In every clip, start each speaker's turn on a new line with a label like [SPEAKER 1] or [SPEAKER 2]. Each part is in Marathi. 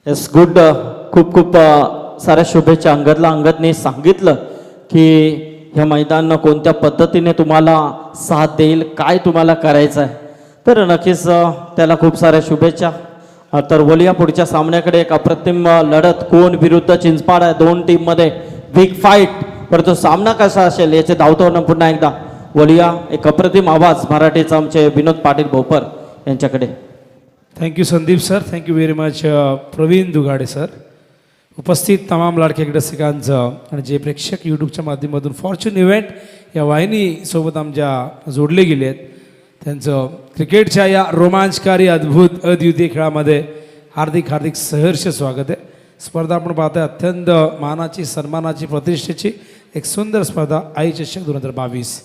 [SPEAKER 1] Yes good. खूप खूप साऱ्या शुभेच्छा. अंगदने सांगितलं की ह्या मैदान कोणत्या पद्धतीने तुम्हाला साथ देईल, काय तुम्हाला करायचं आहे, तर नक्कीच त्याला खूप साऱ्या शुभेच्छा. तर बोलूया पुढच्या सामन्याकडे. एक अप्रतिम लढत कोण विरुद्ध चिंचपाड आहे, दोन टीममध्ये बिग फाईट. परंतु सामना कसा असेल याचे धावतो पुन्हा एकदा बोलूया. एक अप्रतिम आवाज मराठीचा आमचे विनोद पाटील भोपर यांच्याकडे.
[SPEAKER 2] Thank you Sandeep sir, thank you very much Praveen Dugade sir. उपस्थित तमाम लाडके रसिकांचं आणि जे प्रेक्षक यूट्यूबच्या माध्यमातून फॉर्च्यून इव्हेंट या वाहिनीसोबत आमच्या जोडले गेले आहेत, त्यांचं क्रिकेटच्या या रोमांचकारी अद्भुत अद्वितीय खेळामध्ये हार्दिक हार्दिक सहर्ष स्वागत आहे. स्पर्धा आपण पाहतोय अत्यंत मानाची, सन्मानाची, प्रतिष्ठेची एक सुंदर स्पर्धा आई चषक 2022.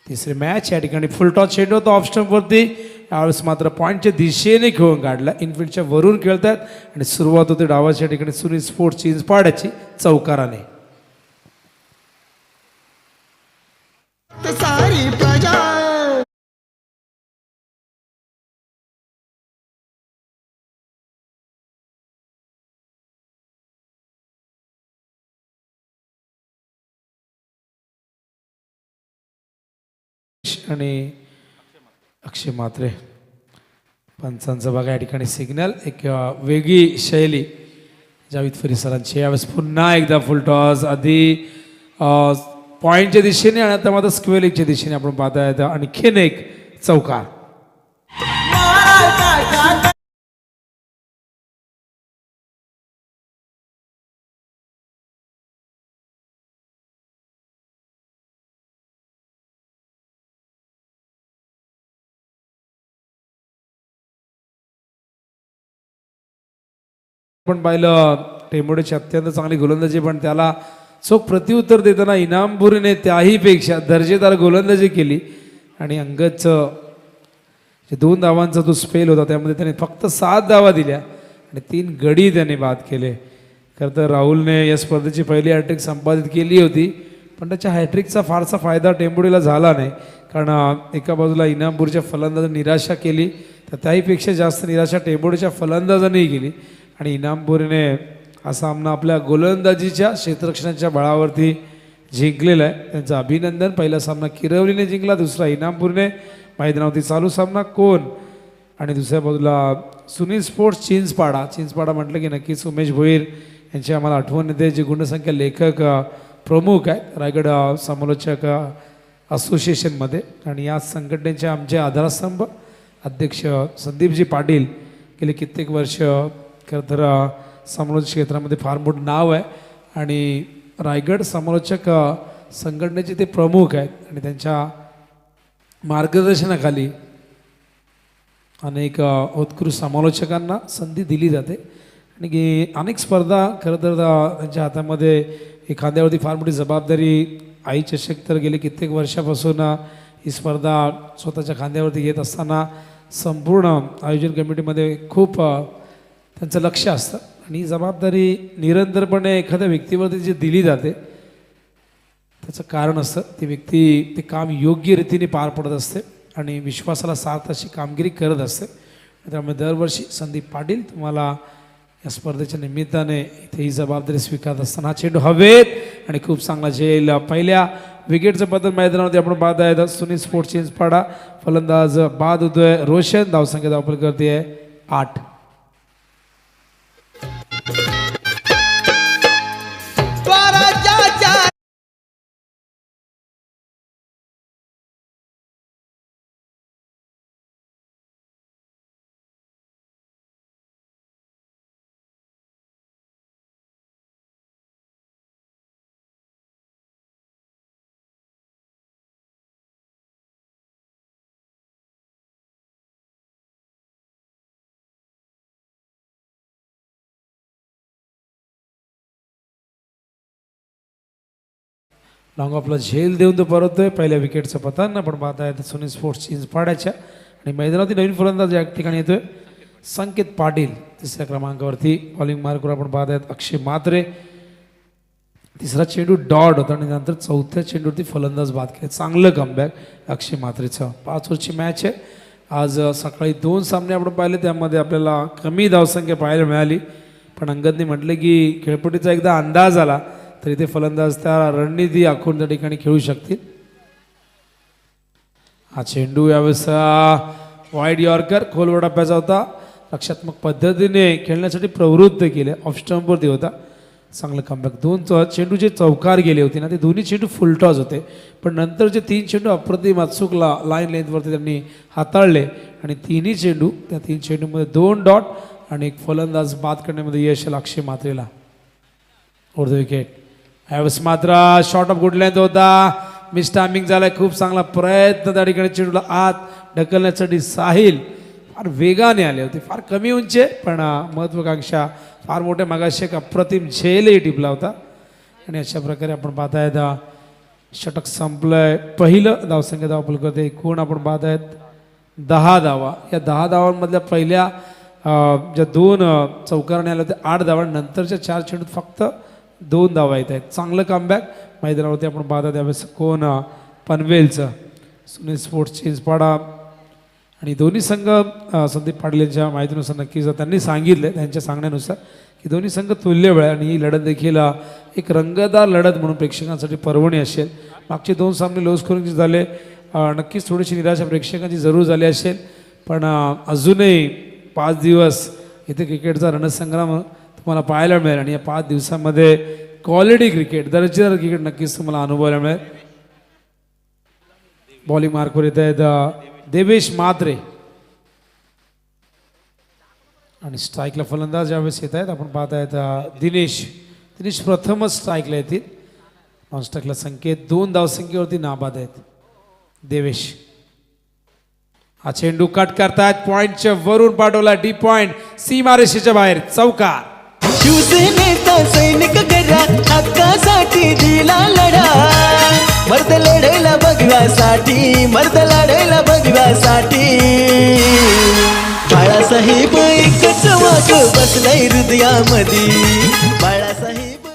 [SPEAKER 2] तिसरी मॅच या ठिकाणी फुल टॉस चेंडू होतो ऑफ स्टंपवरती. यावेळेस मात्र पॉईंटच्या दिशेने खेळून काढला, इनफिल्डच्या वरून खेळतात आणि सुरुवात होते डावाच्या ठिकाणी सुनील स्पोर्ट्स चिंचपाड्याची चौकाराने. आणि अक्षय म्हात्रे पंचांचं बघा या ठिकाणी सिग्नल. एक वेगळी शैली जावेद फरीद सरांची. यावेळेस पुन्हा एकदा फुल टॉस, आधी पॉईंटच्या दिशेने आणि आता मात्र स्क्वेअर लेगच्या दिशेने आपण पाहता येतं. आणखीन एक चौकार. पण पाहिलं टेंबोडेची अत्यंत चांगली गोलंदाजी, पण त्याला चोख प्रत्युत्तर देताना इनामपुरीने त्याहीपेक्षा दर्जेदार गोलंदाजी केली आणि अंगदचं जे 2 धावांचा जो स्पेल होता त्यामध्ये त्याने फक्त 7 धावा दिल्या आणि 3 गडी त्याने बाद केले. खरं तर राहुलने या स्पर्धेची पहिली हॅट्रिक संपादित केली होती, पण त्याच्या हॅट्रिकचा फारसा फायदा टेंबोडेला झाला नाही, कारण एका बाजूला इनामपूरच्या फलंदाजांनी निराशा केली, तर त्याहीपेक्षा जास्त निराशा टेंबोडेच्या फलंदाजांनीही केली आणि इनामपुरीने हा सामना आपल्या गोलंदाजीच्या क्षेत्ररक्षणाच्या बळावरती जिंकलेला आहे. त्यांचं अभिनंदन. पहिला सामना किरवलीने जिंकला, दुसरा इनामपूरने. मैदानावरती चालू सामना कोण आणि दुसऱ्या बाजूला सुनील स्पोर्ट्स चिंचपाडा म्हटलं की नक्कीच उमेश भोईर यांची आम्हाला आठवण येते, जे गुणसंख्या लेखक प्रमुख आहेत रायगड समालोचक असोसिएशनमध्ये. आणि या संघटनेचे आमचे आधारस्तंभ अध्यक्ष संदीपजी पाटील गेले कित्येक वर्ष खरं तर समालोचक क्षेत्रामध्ये फार मोठं नाव आहे आणि रायगड समालोचक संघटनेचे ते प्रमुख आहेत आणि त्यांच्या मार्गदर्शनाखाली अनेक उत्कृष्ट समालोचकांना संधी दिली जाते आणि अनेक स्पर्धा खरं तर त्यांच्या हातामध्ये एखाद्यावरती फार मोठी जबाबदारी. आई चषक तर गेले कित्येक वर्षापासून ही स्पर्धा स्वतःच्या खांद्यावरती घेत असताना संपूर्ण आयोजन कमिटीमध्ये खूप त्यांचं लक्ष असतं आणि ही जबाबदारी निरंतरपणे एखाद्या व्यक्तीवरती जी दिली जाते त्याचं कारण असतं, ती व्यक्ती ते काम योग्य रीतीने पार पडत असते आणि विश्वासाला साथ अशी कामगिरी करत असते. त्यामुळे दरवर्षी संदीप पाटील तुम्हाला या स्पर्धेच्या निमित्ताने इथे ही जबाबदारी स्वीकारत असताना हा चेंडू हवेत आणि खूप चांगला झेल. पहिल्या विकेटचं पतन मैदानावरती आपण पाहत आहे. सुनील स्पोर्ट्स चिंचपाडा फलंदाज बाद होतोय रोशन. धावसंख्या धावपल करते आहे 8. लॉंग ऑफला झेल देऊन तो परततोय. पहिल्या विकेटचं पतन आपण पाहता येतं सुनील स्पोर्ट्स चिंचपाड्याच्या आणि मैदानावरती नवीन फलंदाज या ठिकाणी येतोय संकेत पाटील. तिसऱ्या क्रमांकावरती बॉलिंग मार्कवर आपण पाहत आहेत अक्षय म्हात्रे. तिसरा चेंडू डॉट होता आणि नंतर चौथ्या चेंडूवरती फलंदाज बाद केले. चांगलं कमबॅक अक्षय म्हात्रेचं. 5 ओव्हरची मॅच आहे. आज सकाळी 2 सामने आपण पाहिले, त्यामध्ये आपल्याला कमी धावसंख्या पाहायला मिळाली. पण अंगदने म्हटलं की खेळपट्टीचा एकदा अंदाज आला तरी ते फलंदाज त्या रणनीती आखून त्या ठिकाणी खेळू शकतील. हा चेंडू यावेळेस वाईड यॉर्कर खोलवर टप्प्याचा होता. रक्षात्मक पद्धतीने खेळण्यासाठी प्रवृत्त केले. ऑफ स्टंपवरती होता. चांगलं कमबॅक. दोन चेंडू जे चौकार गेले होते ना ते दोन्ही चेंडू फुलटॉस होते, पण नंतरचे 3 चेंडू अप्रतिम अचूकला लाईन लेंथवरती त्यांनी हाताळले आणि तिन्ही चेंडू त्या 3 चेंडूमध्ये 2 डॉट आणि एक फलंदाज बाद करण्यामध्ये यश आलं अक्षय म्हात्रेला. Over the wicket. यावेळेस मात्र शॉर्ट ऑफ गुड लेंथ होता. मिस टायमिंग झालाय. खूप चांगला प्रयत्न त्या ठिकाणी चेंडूला आत ढकलण्यासाठी साहिल फार वेगाने आले होते. फार कमी उंची पण महत्वाकांक्षा फार मोठ्या मागाशी एक अप्रतिम झेलही टिपला होता. आणि अशा प्रकारे आपण पाहतायत षटक संपलंय. पहिलं धावसंख्या धाव करते. एकूण आपण पाहतायत 10 धावा. या 10 धावांमधल्या पहिल्या ज्या 2 चौकारणे आल्या होत्या 8 धावा. नंतरच्या 4 चेंडूत फक्त 2 धावा येत आहेत. चांगलं कमबॅक मैदानावरती आपण पाहतात. त्यावेळेस कोण पनवेलचं सुनील स्पोर्ट्स चिंचपाडा आणि दोन्ही संघ संदीप पाटील यांच्या माहितीनुसार नक्कीच त्यांनी सांगितले त्यांच्या सांगण्यानुसार की दोन्ही संघ तुल्यबळ आहे आणि ही लढत देखील एक रंगतदार लढत म्हणून प्रेक्षकांसाठी पर्वणी असेल. मागचे 2 सामने लो स्कोरिंगचे झाले. नक्कीच थोडीशी निराशा प्रेक्षकांची जरूर झाली असेल, पण अजूनही 5 दिवस इथे क्रिकेटचा रणसंग्राम तुम्हाला पाहायला मिळेल आणि या 5 दिवसामध्ये क्वालिटी क्रिकेट दर्जेदार क्रिकेट नक्कीच तुम्हाला अनुभवायला मिळेल. बॉलिंग मार्कवर येत आहेत देवेश म्हात्रे आणि स्ट्राईकला फलंदाज यावेळेस येत आहेत. आपण पाहत आहेत दिनेश प्रथमच स्ट्राईकला येतील. नॉनस्ट्राईकला संकेत 2 धावसंख्येवरती नाबाद आहेत. देवेश हा चेंडू कट करतायत. पॉइंटच्या वरून पाठवला. डी पॉइंट सीमारेषेच्या बाहेर चौकार.
[SPEAKER 3] शिवसेनेचा सैनिक गरा हक्कासाठी दिला लढा. मर्द लढायला भगव्यासाठी, मर्द लढायला भगव्यासाठी. बाळासाहेब एकच वाक बसलाय हृदयामध्ये. बाळासाहेब.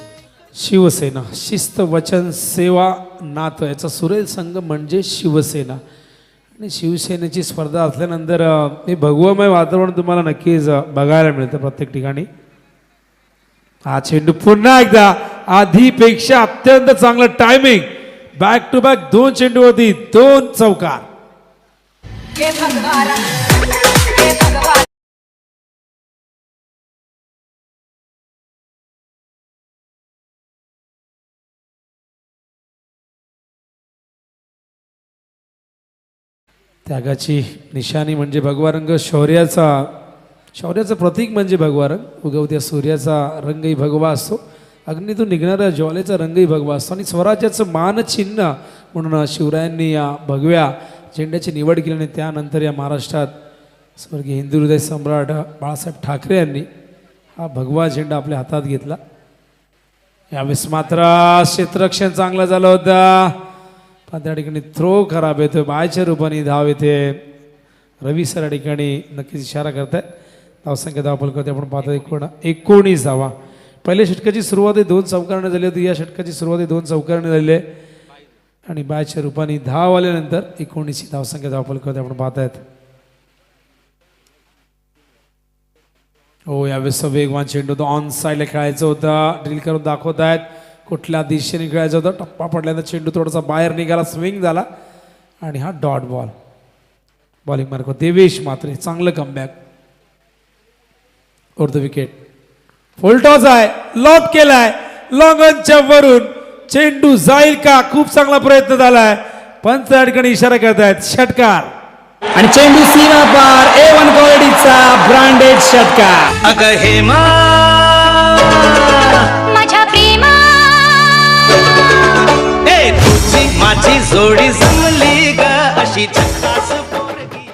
[SPEAKER 2] शिवसेना शिस्त वचन सेवा नातं याचा सुरेल संघ म्हणजे शिवसेना आणि शिवसेनेची स्पर्धा असल्यानंतर हे भगवमय वातावरण तुम्हाला नक्कीच बघायला मिळतं प्रत्येक ठिकाणी. हा चेंडू पुन्हा एकदा आधीपेक्षा अत्यंत चांगलं टायमिंग. बॅक टू बॅक 2 चेंडूवरती 2 चौकार. त्यागाची निशाणी म्हणजे भगवा रंग. शौर्याचं प्रतीक म्हणजे भगवा रंग. उगवत्या सूर्याचा रंगही भगवा असतो. अग्नीतून निघणाऱ्या ज्वालेचा रंगही भगवा असतो आणि स्वराज्याचं मानचिन्ह म्हणून शिवरायांनी या भगव्या झेंड्याची निवड केली आणि त्यानंतर या महाराष्ट्रात स्वर्गीय हिंदू हृदय सम्राट बाळासाहेब ठाकरे यांनी हा भगवा झेंडा आपल्या हातात घेतला. यावेळेस मात्र क्षेत्ररक्षण चांगलं झालं होतं, पण त्या ठिकाणी थ्रो खराब येतो. बायच्या रूपाने धाव येते. रवी सर या ठिकाणी नक्कीच इशारा करतायत. धावसंख्या धाव करते आपण पाहतो 19 धावा. पहिल्या षटकाची सुरुवात 2 चौकारणे झाली होती. या षटकाची सुरुवात 2 चौकारणे झाली आहे आणि बायच्या रूपाने धाव आल्यानंतर 19 धावसंख्या धाव करते आपण पाहतायत. हो, यावेळेस वेगवान चेंडू तो ऑन साईडला खेळायचं होतं. ड्रिल करून दाखवत आहेत कुठल्या दिशेने खेळायचं होतं. टप्पा पडल्यानंतर चेंडू थोडासा बाहेर निघाला, स्विंग झाला आणि हा dot ball. Bowling mark Devesh Mhatre. चांगलं comeback. Over the wicket. Full toss आहे, लॉक केलाय लॉंगनच्या वरून. चेंडू जाईल का? खूप चांगला प्रयत्न झालाय. पंच या ठिकाणी इशारा करतायत षटकार
[SPEAKER 4] आणि चेंडू सीमा पार. A1 क्वालिटीचा ब्रँडेड षटकार.
[SPEAKER 3] अग हेमा
[SPEAKER 5] माझ्या प्रेमा
[SPEAKER 3] ए तुझी माझी जोडी जमली ग अशी झकास पोरगी.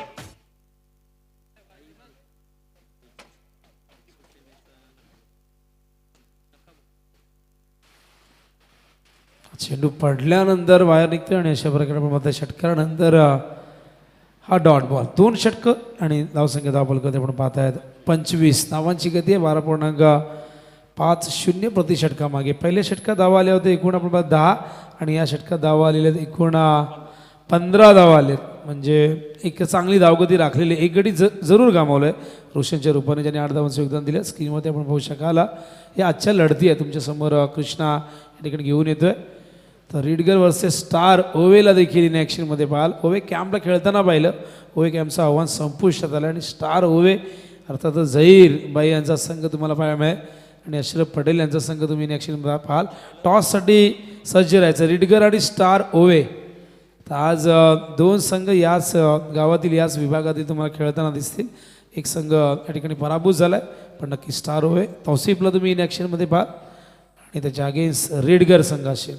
[SPEAKER 2] चेंडू पडल्यानंतर बाहेर निघते आणि अशा प्रकारे आपण पाहता षटकारानंतर हा डॉट बॉल. 2 षटकं आणि धावसंख्या धाव बॉल करते आपण पाहतायत. 25 धावांची गती आहे. 12.50 प्रति षटकामागे. पहिल्या षटकात धावा आल्या होत्या एकूण आपण पाहत 10 आणि या षटकात धावा आलेल्या एकूण 15 धावा आले. म्हणजे एक चांगली धावगती राखलेली, एक गडी जरूर गमावलं आहे रोशनच्या रूपाने, ज्यांनी 8 धावांचं योगदान दिलं. स्क्रीनवरती आपण पाहू शकाल हे आजच्या लढती आहे तुमच्यासमोर. कृष्णा या ठिकाणी घेऊन येतोय. तर रीडगर वर्सेस स्टार ओवेला देखील इन ॲक्शनमध्ये पाहाल. ओवे कॅम्पला खेळताना पाहिलं. ओवे कॅम्पचं आव्हान संपुष्टात आलं आणि स्टार ओवे अर्थातच झहीर बाई यांचा संघ तुम्हाला पाहायला मिळेल आणि अशरफ पटेल यांचा संघ तुम्ही इन ॲक्शन पाहाल. टॉससाठी सज्ज राहायचं रीडगर आणि स्टार ओवे. तर आज 2 संघ याच गावातील याच विभागातील तुम्हाला खेळताना दिसतील. एक संघ या ठिकाणी पराभूत झाला आहे, पण नक्की स्टार ओवे तौसिफला तुम्ही इन ॲक्शनमध्ये पाहाल आणि त्याच्या अगेन्स्ट रीडगर संघ असेल.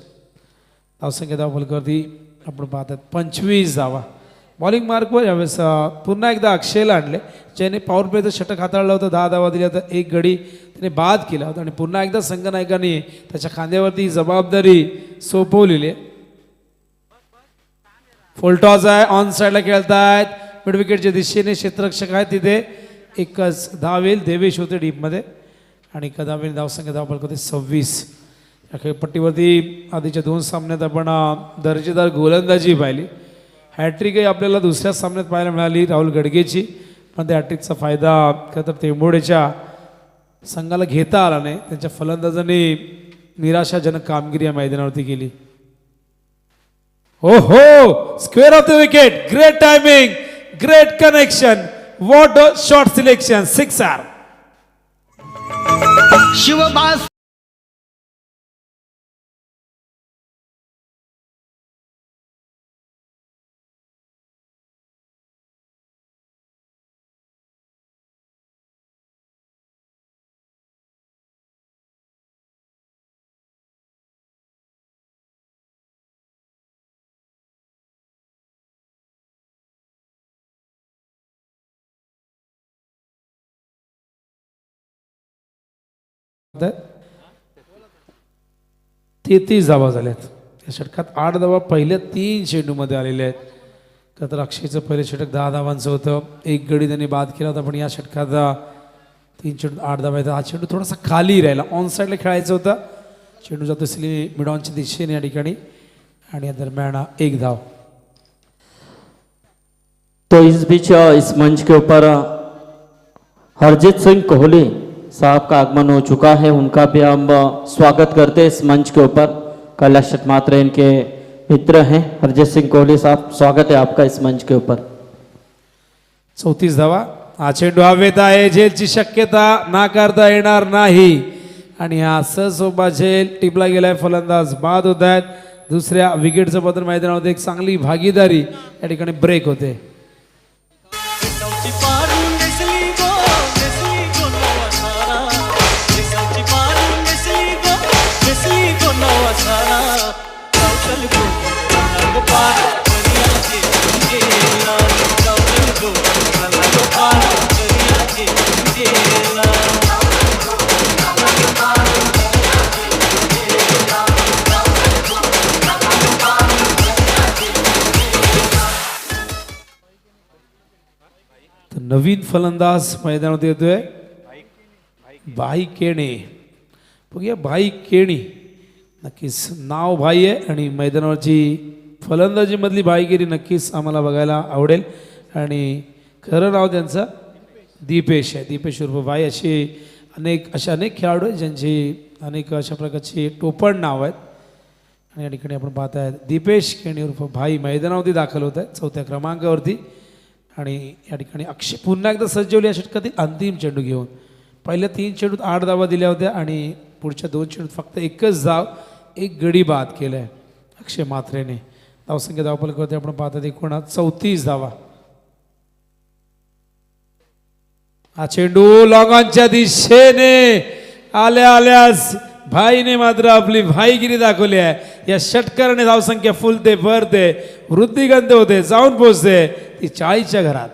[SPEAKER 2] धावसंख्या धावफलकावरती आपण पाहतात 25 धावा. बॉलिंग मार्कवर यावेळेस पुन्हा एकदा अक्षयला आणले, ज्याने पॉवर प्लेचं षटक हाताळलं होतं. 10 धावा दिल्या होत्या, 1 गडी त्याने बाद केला होता आणि पुन्हा एकदा संघनायकांनी त्याच्या खांद्यावरती ही जबाबदारी सोपवलेली आहे. फुलटॉस आहे, ऑन साईडला खेळतायत, मिड विकेटच्या दिशेने क्षेत्ररक्षक आहेत तिथे. एकच धाव येईल, देवेश होते डीपमध्ये आणि एका धावेने धावसंख्या धावफलकावरती 26. या खेळपट्टीवरती आधीच्या 2 सामन्यात आपण दर्जेदार गोलंदाजी पाहिली. हॅट्रिकही आपल्याला दुसऱ्या सामन्यात पाहायला मिळाली राहुल गडगेची, पण त्या हॅट्रिकचा फायदा खरं तर तेंबोडेच्या संघाला घेता आला नाही. त्यांच्या फलंदाजांनी निराशाजनक कामगिरी या मैदानावरती केली. हो हो, square of the wicket, great timing, great connection, what a shot selection, 6R.
[SPEAKER 3] शिवबास
[SPEAKER 2] तेहतीस धावा झाल्यात या षटकात. 8 धावा पहिल्या 3 चेंडूमध्ये आलेल्या आहेत. का तर अक्षयचं पहिलं षटक 10 धावांचं होतं, 1 गडी त्यांनी बाद केला होता, पण या षटकात 3 चेंडू 8 धावा येतात. हा चेंडू थोडासा खाली राहिला, ऑन साईडला खेळायचं होतं. चेंडू जातो मिड ऑनच्या दिशेने या ठिकाणी आणि या दरम्यान 1 धाव.
[SPEAKER 1] तो इस बीच इस मंच के ऊपर हरजीत सिंह कोहली साहब का आगमन हो चुका है. उनका भी हम स्वागत करते हैं इस मंच के ऊपर. कैलाश शतमात्रे इनके मित्र हैं. हरजीत सिंह कोहली साहब, स्वागत है आपका इस मंच के ऊपर.
[SPEAKER 2] 34 धावा. हा चेंडू हवेत आहे, झेलची शक्यता नाकारता येणार नाही आणि हा सहजोबा झेल टिपला गेलाय. फलंदाज बाद होत आहेत. दुसऱ्या विकेटचं पत्र मैदानामध्ये एक चांगली भागीदारी या ठिकाणी ब्रेक होते. नवीन फलंदाज मैदानात येतोय भाई केणे. बघूया भाई केणी, नक्कीच नाव भाई आहे आणि मैदानावरची फलंदाजी मधली भाईगिरी नक्कीच आम्हाला बघायला आवडेल. आणि खरं नाव त्यांचं दीपेश आहे. दीपेश उर्फ भाई. असे अनेक खेळाडू आहेत ज्यांची अनेक अशा प्रकारची टोपण नाव आहेत आणि या ठिकाणी आपण पाहत आहेत दीपेश केणी उर्फ भाई मैदानावरती दाखल होत आहे 4थ्या क्रमांकावरती. आणि या ठिकाणी अक्षय पुन्हा एकदा सज्जवली या षटकातील अंतिम चेंडू घेऊन. पहिल्या 3 चेंडूत 8 धावा दिल्या होत्या आणि पुढच्या 2 चेंडूत फक्त एकच धाव, 1 गडी बाद केलाय अक्षय मात्रेने. धावसंख्या धावफलकावरती आपण पाहतात एकूण 34 धावा. हा चेंडू लॉंग ऑनच्या दिशेने आल्यास भाईने मात्र आपली भाईगिरी दाखवली आहे. या षटकाराने धावसंख्या फुलते, भरते, वृद्धिगंत होते, जाऊन पोहोचते ती 40च्या घरात.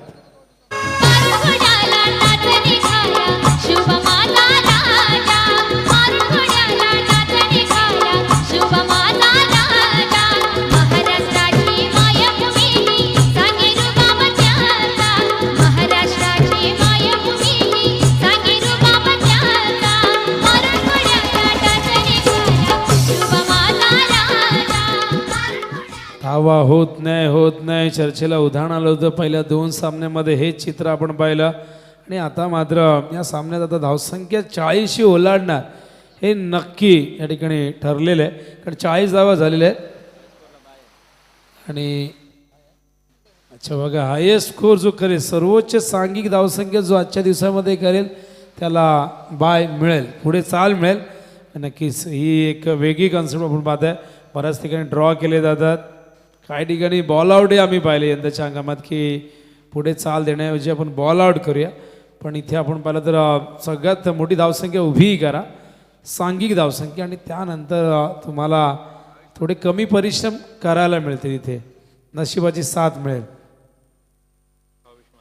[SPEAKER 2] धावा होत नाही चर्चेला उधाण आलं होतं पहिल्या 2 सामन्यामध्ये हेच चित्र आपण पाहिलं आणि आता मात्र या सामन्यात आता धावसंख्या 40 ओलांडणार हे नक्की या ठिकाणी ठरलेलं आहे कारण 40 धावा झालेल्या आहेत आणि अच्छा बघा हायेस्ट स्कोर जो करेल सर्वोच्च सांघिक धावसंख्या जो आजच्या दिवसामध्ये करेल त्याला बाय मिळेल पुढे चाल मिळेल नक्कीच ही एक वेगळी कन्सेप्ट आपण पाहताय बऱ्याच ठिकाणी ड्रॉ केले जातात काही ठिकाणी बॉल आउटही आम्ही पाहिले यंदाच्या हंगामात की पुढे चाल देण्याऐवजी आपण बॉल आउट करूया पण इथे आपण पाहिलं तर सगळ्यात मोठी धावसंख्या उभीही करा सांघिक धावसंख्या आणि त्यानंतर तुम्हाला थोडे कमी परिश्रम करायला मिळतील इथे नशिबाची साथ मिळेल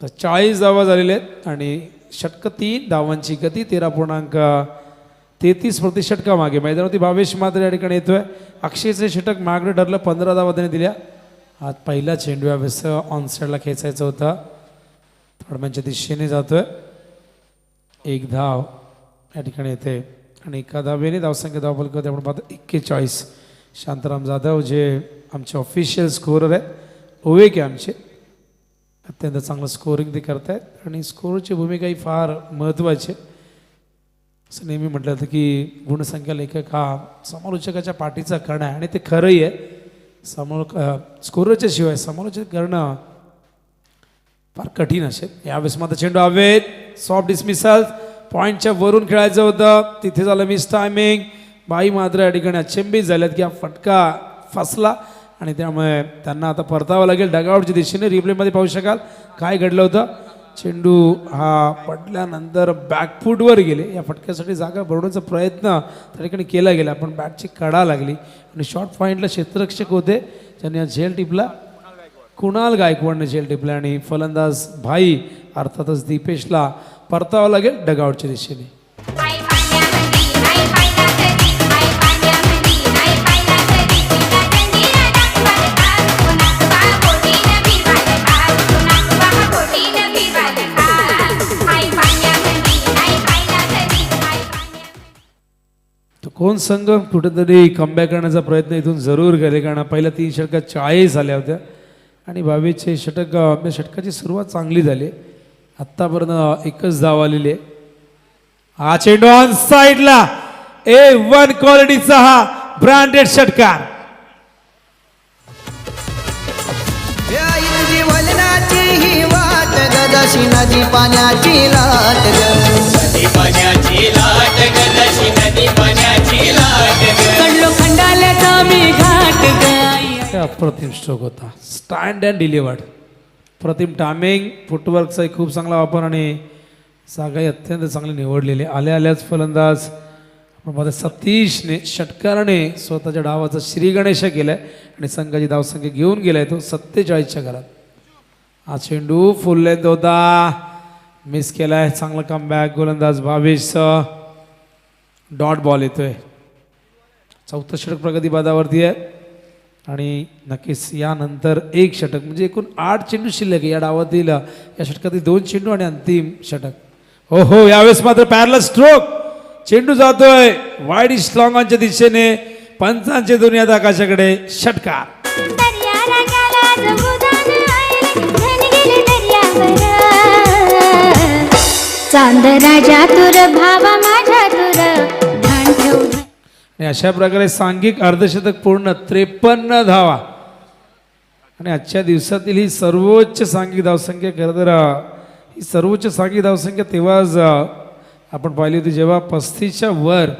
[SPEAKER 2] तर 40 धावा झालेल्या आहेत आणि षटक 3 धावांची गती 13.33 प्रति षटकामागे मैदानावरती भावेश मात्र या ठिकाणी येतोय अक्षयचे षटक मागडे ठरलं 15 धावा त्याने दिल्या आज पहिला चेंडू यावेळेस ऑन साईडला खेचायचा होता थोडम्यांच्या दिशेने जातोय 1 धाव या ठिकाणी येते आणि एका धावेने धावसंख्या धावफलक आपण पाहतो 41 शांताराम जाधव जे आमचे ऑफिशियल स्कोरर आहेत ओवेके आमचे अत्यंत चांगलं स्कोरिंग ते करतायत आणि स्कोरची भूमिका ही फार महत्त्वाची आहे असं नेहमी म्हटलं होतं की गुणसंख्या लेखक हा समालोचकाच्या पाठीचा कणा आहे आणि ते खरंही आहे स्कोररच्या शिवाय समालोचन करणं फार कठीण असेल यावेळेस मात्र चेंडू हवेत सॉफ्ट डिसमिसल पॉईंटच्या वरून खेळायचं होतं तिथे झालं मिस टायमिंग बाई मात्र या ठिकाणी अचंबित झाल्यात की हा फटका फसला आणि त्यामुळे त्यांना आता परतावं लागेल डगआउटच्या दिशेने रिप्लेमध्ये पाहू शकाल काय घडलं होतं चेंडू हा पडल्यानंतर बॅकफूटवर गेले या फटक्यासाठी जागा भरवण्याचा प्रयत्न त्या ठिकाणी केला गेला पण बॅटची कडा लागली आणि शॉर्ट पॉईंटला क्षेत्ररक्षक होते ज्यांनी हा झेल टिपला कुणाल गायकवाडने झेल टिपला आणि फलंदाज भाई अर्थातच दीपेशला परतावं लागेल डगआउटच्या दिशेने
[SPEAKER 5] आई पाण्यामध्ये आई पायला कधी आई पाण्यामध्ये आई पायला कधी तुला रंगीला दाखवाल का पुन्हा कोटीनं फिरवाल का पुन्हा कोटीनं फिरवाल का आई पाण्यामध्ये आई पायला कधी आई पाण्या
[SPEAKER 2] तो कोण संघ कुठेतरी कमबॅक करण्याचा प्रयत्न इथून जरूर करेल कारण पहिल्या 3 षटकात 40 आल्या होत्या आणि 22चे षटक आपल्या षटकाची सुरुवात चांगली झाली आत्तापर्यंत एकच धाव आलेली आहे हा चेंडू ऑन साईडला A1 क्वालिटीचा हा ब्रँडेड षटकार
[SPEAKER 3] या इंद्री वलनाची ही वाट गदशी नदी पाण्याची लाट नदी पाण्याची लाट गदशी नदी पाण्याची लाट
[SPEAKER 6] कडलो खंडाल्याचा मी घाट गाई
[SPEAKER 2] हे अप्रतिम स्ट्रोक होता स्टँड अँड डिलिव्हर्ड प्रतिम टायमिंग फुटवर्कचा खूप चांगला वापर आणि जागाही अत्यंत चांगली निवडलेली आल्याच फलंदाज आपण पाहतो सतीशने षटकाराने स्वतःच्या डावाचा श्री गणेश केलाय आणि संघाची धावसंख्या घेऊन गेलाय तो 47च्या घरात हा चेंडू फुल लेंथ होता मिस केलाय चांगला कमबॅक गोलंदाज भावेश डॉट बॉल येतोय 4थं षटक प्रगतीपदावरती आहे आणि नक्कीच यानंतर 1 षटक म्हणजे एकूण 8 चेंडू शिल्लक आहे या डावातील या षटकातील 2 चेंडू आणि अंतिम षटक हो यावेळेस मात्र पॅरल स्ट्रोक चेंडू जातोय वाईड स्लॉंगांच्या दिशेने पंचांचे दोन्ही आता आकाशाकडे षटकार
[SPEAKER 5] दर्या रंगाला जगुदान आले धन गेले दर्यावर चांद राजा तुर भावा माझ्या तुर ध्यान ठेव
[SPEAKER 2] आणि अशा प्रकारे सांघिक अर्धशतक पूर्ण 53 धावा आणि आजच्या दिवसातील ही सर्वोच्च सांघिक धावसंख्या खरं तर ही सर्वोच्च सांघिक धावसंख्या तेव्हाच आपण पाहिली होती जेव्हा 35च्या वर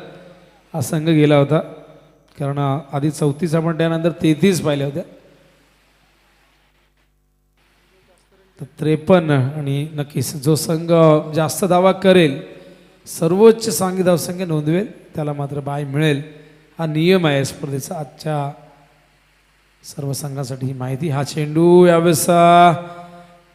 [SPEAKER 2] हा संघ गेला होता कारण आधी 34 आपण त्यानंतर 33 पाहिल्या होत्या तर 53 आणि नक्कीच जो संघ जास्त धावा करेल सर्वोच्च सांघिक धावसंख्या नोंदवेल त्याला मात्र बाय मिळेल हा नियम आहे स्पर्धेचा आजच्या सर्व संघासाठी ही माहिती हा चेंडू यावेळेस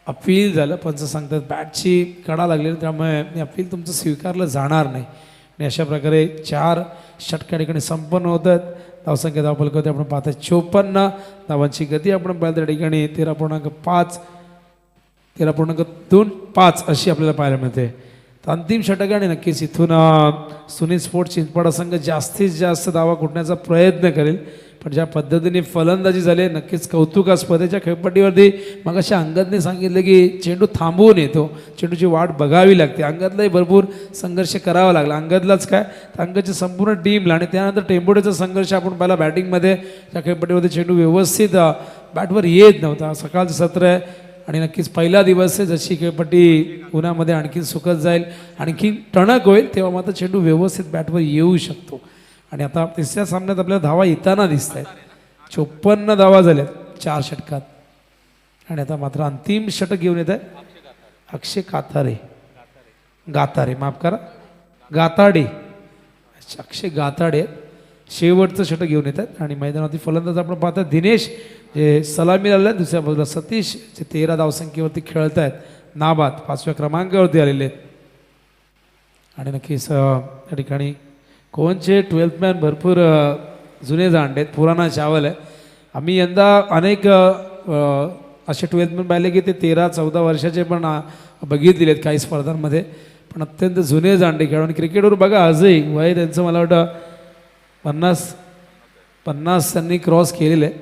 [SPEAKER 2] अपील झालं पंच सांगतात बॅटची कडा लागली त्यामुळे मी अपील तुमचं स्वीकारलं जाणार नाही आणि अशा प्रकारे 4 षटका ठिकाणी संपन्न होत आहेत धावसंख्या धावफलक होते आपण पाहता 54 धावांची गती आपण पाहिलं त्या ठिकाणी 13.25 अशी आपल्याला पाहायला मिळते तर अंतिम षटक आणि नक्कीच इथून सुनील स्पोर्ट्स चिंचपाडा संघ जास्तीत जास्त धावा कुटण्याचा प्रयत्न करेल पण ज्या पद्धतीने फलंदाजी झाली नक्कीच कौतुकास्पद आहे. खेळपट्टीवरती मग अशा अंगदने सांगितलं की चेंडू थांबवून येतो, चेंडूची वाट बघावी लागते. अंगदलाही भरपूर संघर्ष करावा लागला. अंगदलाच काय तर अंगदची संपूर्ण टीमला आणि त्यानंतर टेंबोडेचा संघर्ष आपण पाहिला बॅटिंगमध्ये. त्या खेळपट्टीवरती चेंडू व्यवस्थित बॅटवर येत नव्हता. सकाळचं सत्र आहे आणि नक्कीच पहिला दिवस आहे. जशी खेळपट्टी उन्हामध्ये आणखीन सुकत जाईल, आणखीन टणक होईल, तेव्हा मात्र चेंडू व्यवस्थित बॅटवर येऊ शकतो. आणि आता तिसऱ्या सामन्यात आपल्याला धावा येताना दिसत आहेत. 54 धावा झाल्यात 4 षटकात. आणि आता मात्र अंतिम षटक घेऊन येत आहे अक्षय गातारे माफ करा गाताडे. अक्षय गाताडे शेवटचं षटक घेऊन येत आहेत. आणि मैदानावरती फलंदाज आपण पाहतो दिनेश जे सलामी आलेले आहेत. दुसऱ्या बाजूला सतीश जे 13 धावसंख्येवरती खेळत आहेत. नाबाद 5व्या क्रमांकावरती आलेले आहेत. आणि नक्कीच त्या ठिकाणी कोणचे 12th मॅन भरपूर जुने जाणले आहेत. पुराणा चावल आहे. आम्ही यंदा अनेक असे 12th मॅन पाहिले की ते 13-14 वर्षाचे पण बघितलेले आहेत काही स्पर्धांमध्ये. पण अत्यंत जुने जाणले खेळून आणि क्रिकेटवर बघा आजही वय त्यांचं मला वाटतं 50 त्यांनी क्रॉस केलेलं आहे.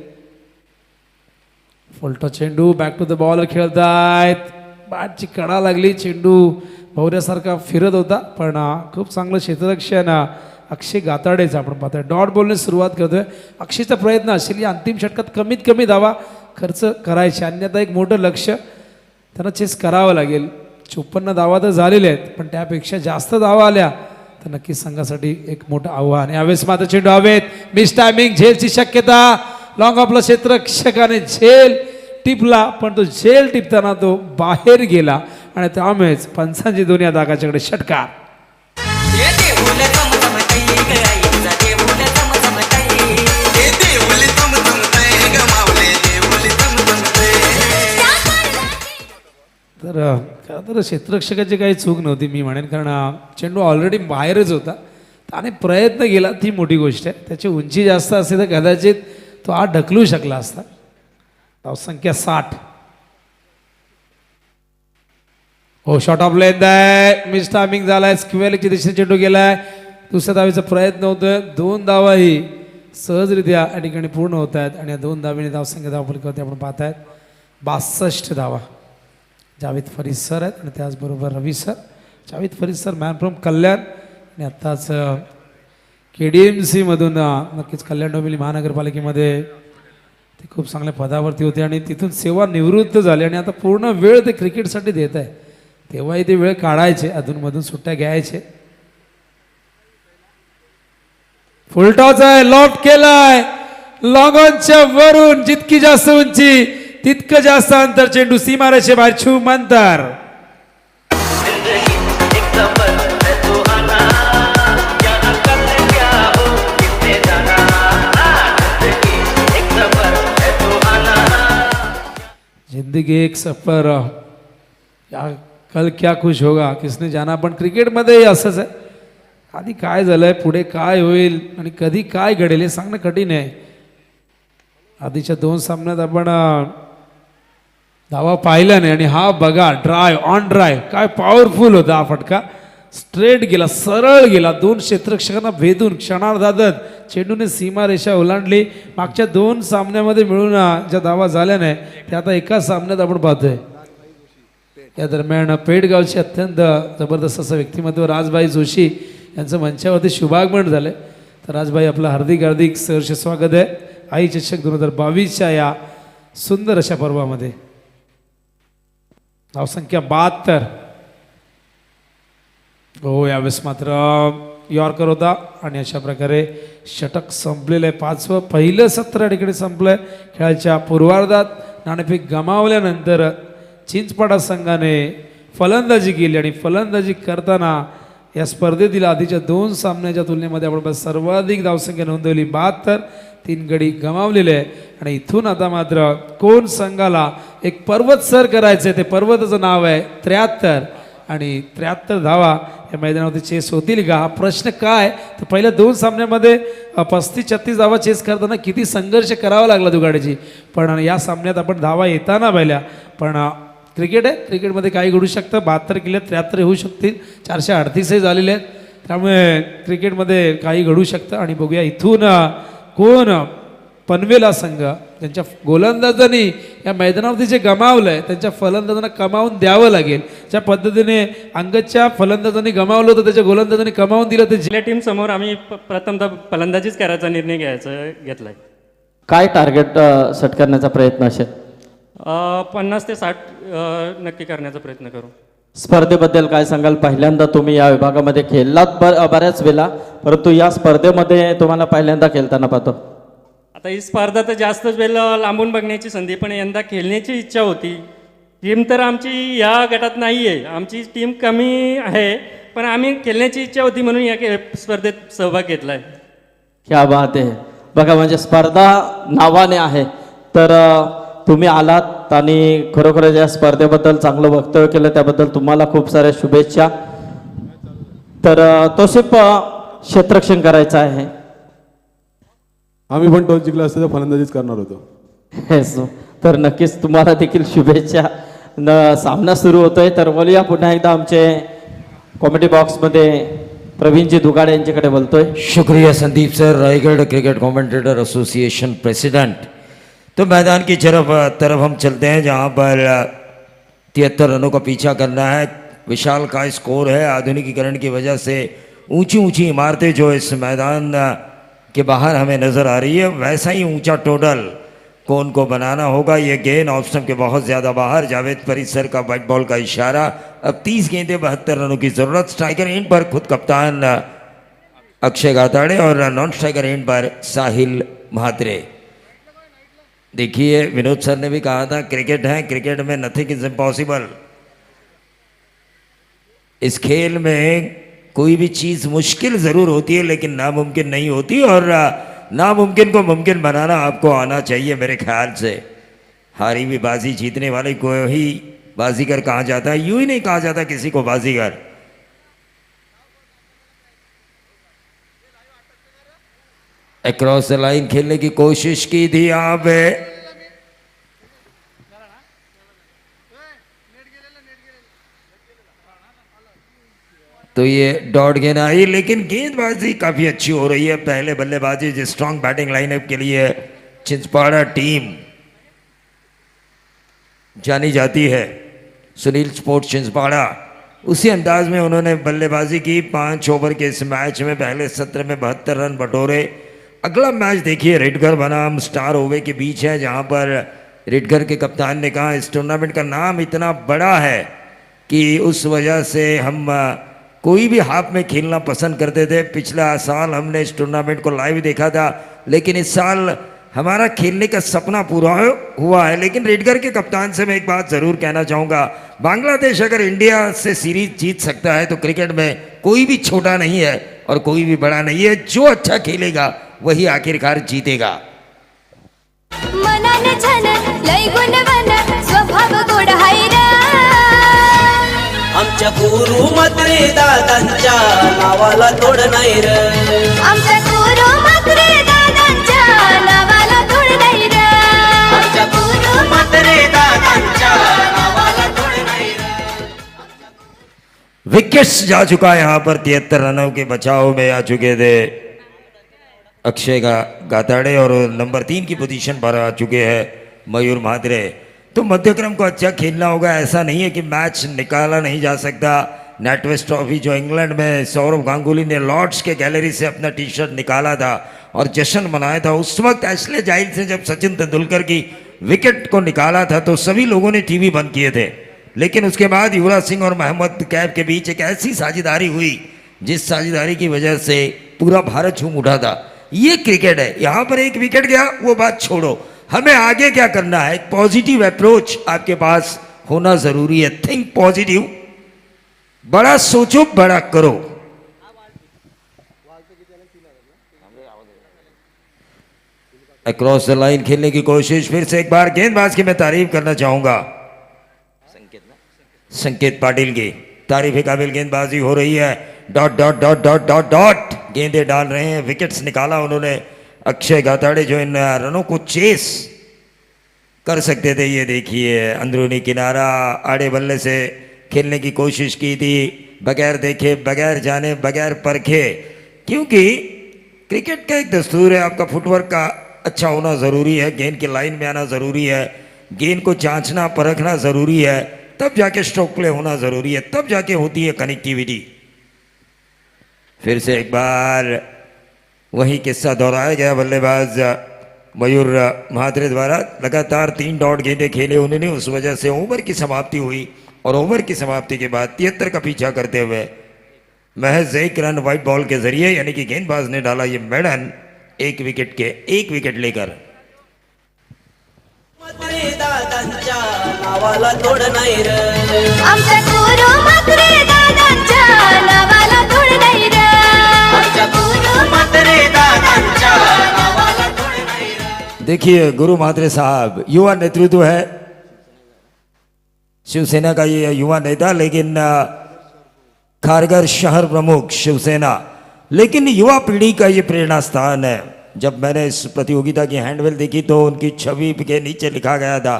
[SPEAKER 2] फुलटो चेंडू बॅक टू द बॉलर खेळतायत. बॅटची कडा लागली, चेंडू भवऱ्यासारखा फिरत होता. पण खूप चांगलं क्षेत्ररक्षण अक्षय गाताडेचं आपण पाहतोय. डॉट बॉलने सुरुवात करतोय. अक्षयचा प्रयत्न असेल या अंतिम षटकात कमीत कमी धावा खर्च करायचे, अन्यथा एक मोठं लक्ष त्यांना चेस करावं लागेल. 54 धावा तर झालेल्या आहेत, पण त्यापेक्षा जास्त धावा आल्या तर नक्कीच संघासाठी एक मोठं आव्हान. यावेळेस मात्र चेंडू हवेत, मिस टायमिंग, झेलची शक्यता. लॉंग ऑफला क्षेत्ररक्षकाने झेल टिपला, पण तो झेल टिपताना तो बाहेर गेला आणि त्यामुळेच पंचांची दोन्ही दागाच्याकडे षटकार. तर खरं तर क्षेत्ररक्षकाची काही चूक नव्हती मी म्हणेन, कारण चेंडू ऑलरेडी बाहेरच होता. त्याने प्रयत्न केला ती मोठी गोष्ट आहे. त्याची उंची जास्त असते तर कदाचित तो आत ढकलू शकला असता. धावसंख्या 60. हो शॉट ऑफ लेंथ आहे, मिस टायमिंग झालाय, स्क्वेअरची दिशेने चेंडू गेलाय. दुसऱ्या धावेचा प्रयत्न होतोय. 2 धावाही सहजरित्या या ठिकाणी पूर्ण होत आहेत आणि या 2 धावेने धावसंख्या धावफलकावरती आपण पाहतायत 62 धावा. जावेद फरीद सर आहेत आणि त्याचबरोबर Ravi sir. Javed Farid sir man from Kalyan आणि आत्ताच KDMC मधून नक्कीच कल्याण डोंबिवली महानगरपालिकेमध्ये ते खूप चांगल्या पदावरती होते आणि तिथून सेवा निवृत्त झाले आणि आता पूर्ण वेळ ते क्रिकेटसाठी देत आहे. तेव्हाही ते वेळ काढायचे, अधूनमधून सुट्ट्या घ्यायचे. फुलटॉस आहे, लॉफ्ट केलाय, लॉंग ऑनच्या वरून जितकी जास्त उंची तितकं जास्त अंतर. चेंडू सीमारेषे बाहेर छूम अंतर. जिंदगी एक सफर, या कल क्या खुश होगा किसने जाना. पण क्रिकेटमध्ये असंच आहे, आधी काय झालंय, पुढे काय होईल आणि कधी काय घडेल हे सांगणं कठीण आहे. आधीच्या 2 सामन्यात आपण धावा पाहिला नाही आणि हा बघा ऑन ड्राईव्ह काय पॉवरफुल होता. हा फटका स्ट्रेट गेला, सरळ गेला, 2 क्षेत्ररक्षकांना भेदून क्षणार्धातच चेंडूने सीमारेषा ओलांडली. मागच्या 2 सामन्यामध्ये मिळून ज्या धावा झाल्या नाही त्या आता एका सामन्यात आपण पाहतोय. या दरम्यान पेडगावचे अत्यंत जबरदस्त असं व्यक्तिमत्व राजभाई जोशी यांचं मंचावरती शुभागमन झालंय. तर राजभाई आपलं हार्दिक सहर्ष स्वागत आहे आई चषक 2022च्या या सुंदर अशा पर्वामध्ये. धावसंख्या 72. हो यावेळेस मात्र यॉर्कर होता आणि अशा प्रकारे षटक संपलेलं आहे. 5वं पहिलं सत्र या ठिकाणी संपलंय. खेळाच्या पूर्वार्धात नाणेफेक गमावल्यानंतर चिंचपाडा संघाने फलंदाजी केली आणि फलंदाजी करताना या स्पर्धेतील आधीच्या 2 सामन्याच्या तुलनेमध्ये आपण सर्वाधिक धावसंख्या नोंदवली 72. 3 गडी गमावलेले आहे आणि इथून आता मात्र कोण संघाला एक पर्वत सर करायचं आहे. ते पर्वताचं नाव आहे 73 आणि 73 धावा या मैदानावरती चेस होतील का हा प्रश्न. काय तर पहिल्या 2 सामन्यामध्ये 35-36 धावा चेस करताना किती संघर्ष करावा लागला दुगाड्याची. पण या सामन्यात आपण धावा येताना पाहिल्या. पण क्रिकेट आहे, क्रिकेटमध्ये काही घडू शकतं. 72 केले 73 होऊ शकतील. 438 झालेले आहेत. त्यामुळे क्रिकेटमध्ये काही घडू शकतं आणि बघूया इथून कोण पनवेल हा संघ त्यांच्या गोलंदाजांनी या मैदानावरती जे गमावलं आहे त्यांच्या फलंदाजांना कमावून द्यावं लागेल. ज्या पद्धतीने अंगदच्या फलंदाजांनी गमावलं होतं त्याच्या गोलंदाजांनी कमावून दिलं ते
[SPEAKER 7] आपल्या टीम समोर आम्ही प्रथमतः फलंदाजीच करायचा निर्णय घेतलाय.
[SPEAKER 1] काय टार्गेट सेट करण्याचा प्रयत्न असेल?
[SPEAKER 7] 50 ते 60 नक्की करण्याचा प्रयत्न करू.
[SPEAKER 1] स्पर्धेबद्दल काय सांगाल? पहिल्यांदा तुम्ही या विभागामध्ये खेळलात बऱ्याच वेळा, परंतु या स्पर्धेमध्ये तुम्हाला पहिल्यांदा खेळताना पाहतो.
[SPEAKER 7] आता ही स्पर्धा तर जास्तच वेळ लांबून बघण्याची संधी, पण यंदा खेळण्याची इच्छा होती. टीम तर आमची या गटात नाही आहे, आमची टीम कमी आहे, पण आम्ही खेळण्याची इच्छा होती म्हणून या स्पर्धेत सहभाग घेतला आहे.
[SPEAKER 1] क्या बात आहे. बघा म्हणजे स्पर्धा नावाने आहे, तर तुम्ही आलात आणि खरोखर या स्पर्धेबद्दल चांगलं वक्तव्य केलं, त्याबद्दल तुम्हाला खूप साऱ्या शुभेच्छा. तर तोशिप क्षेत्ररक्षण करायचं आहे.
[SPEAKER 8] आम्ही पण टॉस जिंकला असतं तर फलंदाजीच करणार होतो.
[SPEAKER 1] येस, तर नक्कीच तुम्हाला देखील शुभेच्छा. सामना सुरू होतोय, तर बोलूया पुन्हा एकदा आमचे कॉमेडी बॉक्समध्ये प्रवीणजी दुगाडे यांच्याकडे बोलतोय.
[SPEAKER 9] शुक्रिया Sandeep sir, Raigarh cricket commentator association president. तो मैदान की तरफ हम चलते हैं जहां पर 73 रनों का पीछा करना है. विशाल का स्कोर है. आधुनिकीकरण की वजह से ऊंची ऊंची इमारतें जो इस मैदान के बाहर हमें नज़र आ रही है, वैसा ही ऊंचा टोटल कौन को बनाना होगा. ये गेंद ऑफ स्टंप के बहुत ज़्यादा बाहर. जावेद परिसर का व्हाइट बॉल का इशारा. अब 30 गेंदें 72 रनों की ज़रूरत. स्ट्राइकर एंड पर खुद कप्तान अक्षय गाताड़े और नॉन स्ट्राइकर एंड पर साहिल म्हात्रे. देखिए विनोद सर ने भी कहा था क्रिकेट है, क्रिकेट में नथिंग इज इम्पॉसिबल. इस खेल में कोई भी चीज़ मुश्किल ज़रूर होती है लेकिन नामुमकिन नहीं होती, और नामुमकिन को मुमकिन बनाना आपको आना चाहिए मेरे ख्याल से. हारी भी बाजी जीतने वाले को ही बाजीगर कहा जाता है, यूं ही नहीं कहा जाता किसी को बाजीगर. अक्रॉस द लाइन खेलने की कोशिश की थी यहाँ पे. तो ये डॉट गेंद आई, लेकिन गेंदबाजी काफ़ी अच्छी हो रही है. पहले बल्लेबाजी जो स्ट्रांग बैटिंग लाइनअप के लिए चिंचपाड़ा टीम जानी जाती है, सुनील स्पोर्ट्स चिंचपाड़ा, उसी अंदाज में उन्होंने बल्लेबाजी की. 5 ओवर के इस मैच में पहले सत्र में 72 रन बटोरे. अगला मैच देखिए रेडगर बनाम स्टार ओवे के बीच है, जहां पर रेडगर के कप्तान ने कहा इस टूर्नामेंट का नाम इतना बड़ा है कि उस वजह से हम कोई भी हाफ में खेलना पसंद करते थे. पिछला साल हमने इस टूर्नामेंट को लाइव देखा था, लेकिन इस साल हमारा खेलने का सपना पूरा हुआ है. लेकिन रेडगर के कप्तान से मैं एक बात ज़रूर कहना चाहूँगा, बांग्लादेश अगर इंडिया से सीरीज जीत सकता है तो क्रिकेट में कोई भी छोटा नहीं है और कोई भी बड़ा नहीं है. जो अच्छा खेलेगा वही आखिरकार जीतेगा.
[SPEAKER 5] मनाने छान लय गुणवान स्वभाव गोड हायरा.
[SPEAKER 3] आमच्या गुरु मात्रे दादांच्या नावाला तोड नाही र.
[SPEAKER 5] आमच्या गुरु मात्रे दादांच्या नावाला तोड नाही रे.
[SPEAKER 3] आमच्या गुरु मात्रे दादांच्या नावाला तोड नाही र.
[SPEAKER 9] विकेट्स जा चुका है यहाँ पर. 73 रनों के बचाव में आ चुके थे अक्षय गाताड़े, और नंबर 3 की पोजीशन पर आ चुके हैं मयूर म्हात्रे. तो मध्यक्रम को अच्छा खेलना होगा. ऐसा नहीं है कि मैच निकाला नहीं जा सकता. नेटवेस्ट ट्रॉफी जो इंग्लैंड में सौरव गांगुली ने लॉर्ड्स के गैलरी से अपना टी शर्ट निकाला था और जश्न मनाया था, उस वक्त एशले जाइल से जब सचिन तेंदुलकर की विकेट को निकाला था तो सभी लोगों ने टीवी बंद किए थे. लेकिन उसके बाद युवराज सिंह और मोहम्मद कैफ के बीच एक ऐसी साझेदारी हुई जिस साझेदारी की वजह से पूरा भारत झूम उठा था. ये क्रिकेट है. यहाँ पर एक विकेट गया वो बात छोड़ो, हमें आगे क्या करना है. एक पॉजिटिव अप्रोच आपके पास होना जरूरी है. थिंक पॉजिटिव, बड़ा सोचो बड़ा करो. अक्रॉस द लाइन खेलने की कोशिश. फिर से एक बार गेंदबाज की मैं तारीफ करना चाहूंगा, संकेत पाटिल की. तारीफ काबिल गेंदबाजी हो रही है. Dot dot dot dot dot dot गेंदे डाल रहे हैं. विकेट्स निकाला उन्होंने. अक्षय गाताड़े जो इन रनों को चेस कर सकते थे. ये देखिए अंदरूनी किनारा आड़े बल्ले से खेलने की कोशिश की थी, बगैर देखे, बगैर जाने, बगैर परखे, क्योंकि क्रिकेट का एक दस्तूर है आपका फुटवर्क का अच्छा होना ज़रूरी है, गेंद के लाइन में आना ज़रूरी है, गेंद को जांचना परखना ज़रूरी है, तब जाके स्ट्रोक प्ले होना ज़रूरी है, तब जाके होती है कनेक्टिविटी। फिर से एक बार वही किस्सा दोहराया गया। बल्लेबाज मयूर महात्रे द्वारा लगातार 3 डॉट गेंदें खेले उन्होंने, उस वजह से ओवर की समाप्ति हुई और ओवर की समाप्ति के बाद 73 का पीछा करते हुए महज 1 रन व्हाइट बॉल के जरिए यानी कि गेंदबाज ने डाला ये मेडन 1 विकेट लेकर।
[SPEAKER 5] आमच्या गुरु म्हात्रे दादांच्या नावाला धूळ नाही रे. आमच्या गुरु म्हात्रे दादांच्या नावाला धूळ नाही रे.
[SPEAKER 9] देखिए गुरु महात्रे साहब युवा नेतृत्व है, शिवसेना का ये युवा नेता, लेकिन खारगर शहर प्रमुख शिवसेना, लेकिन युवा पीढ़ी का ये प्रेरणा स्थान है। जब मैंने इस प्रतियोगिता की हैंडबिल देखी तो उनकी छवि के नीचे लिखा गया था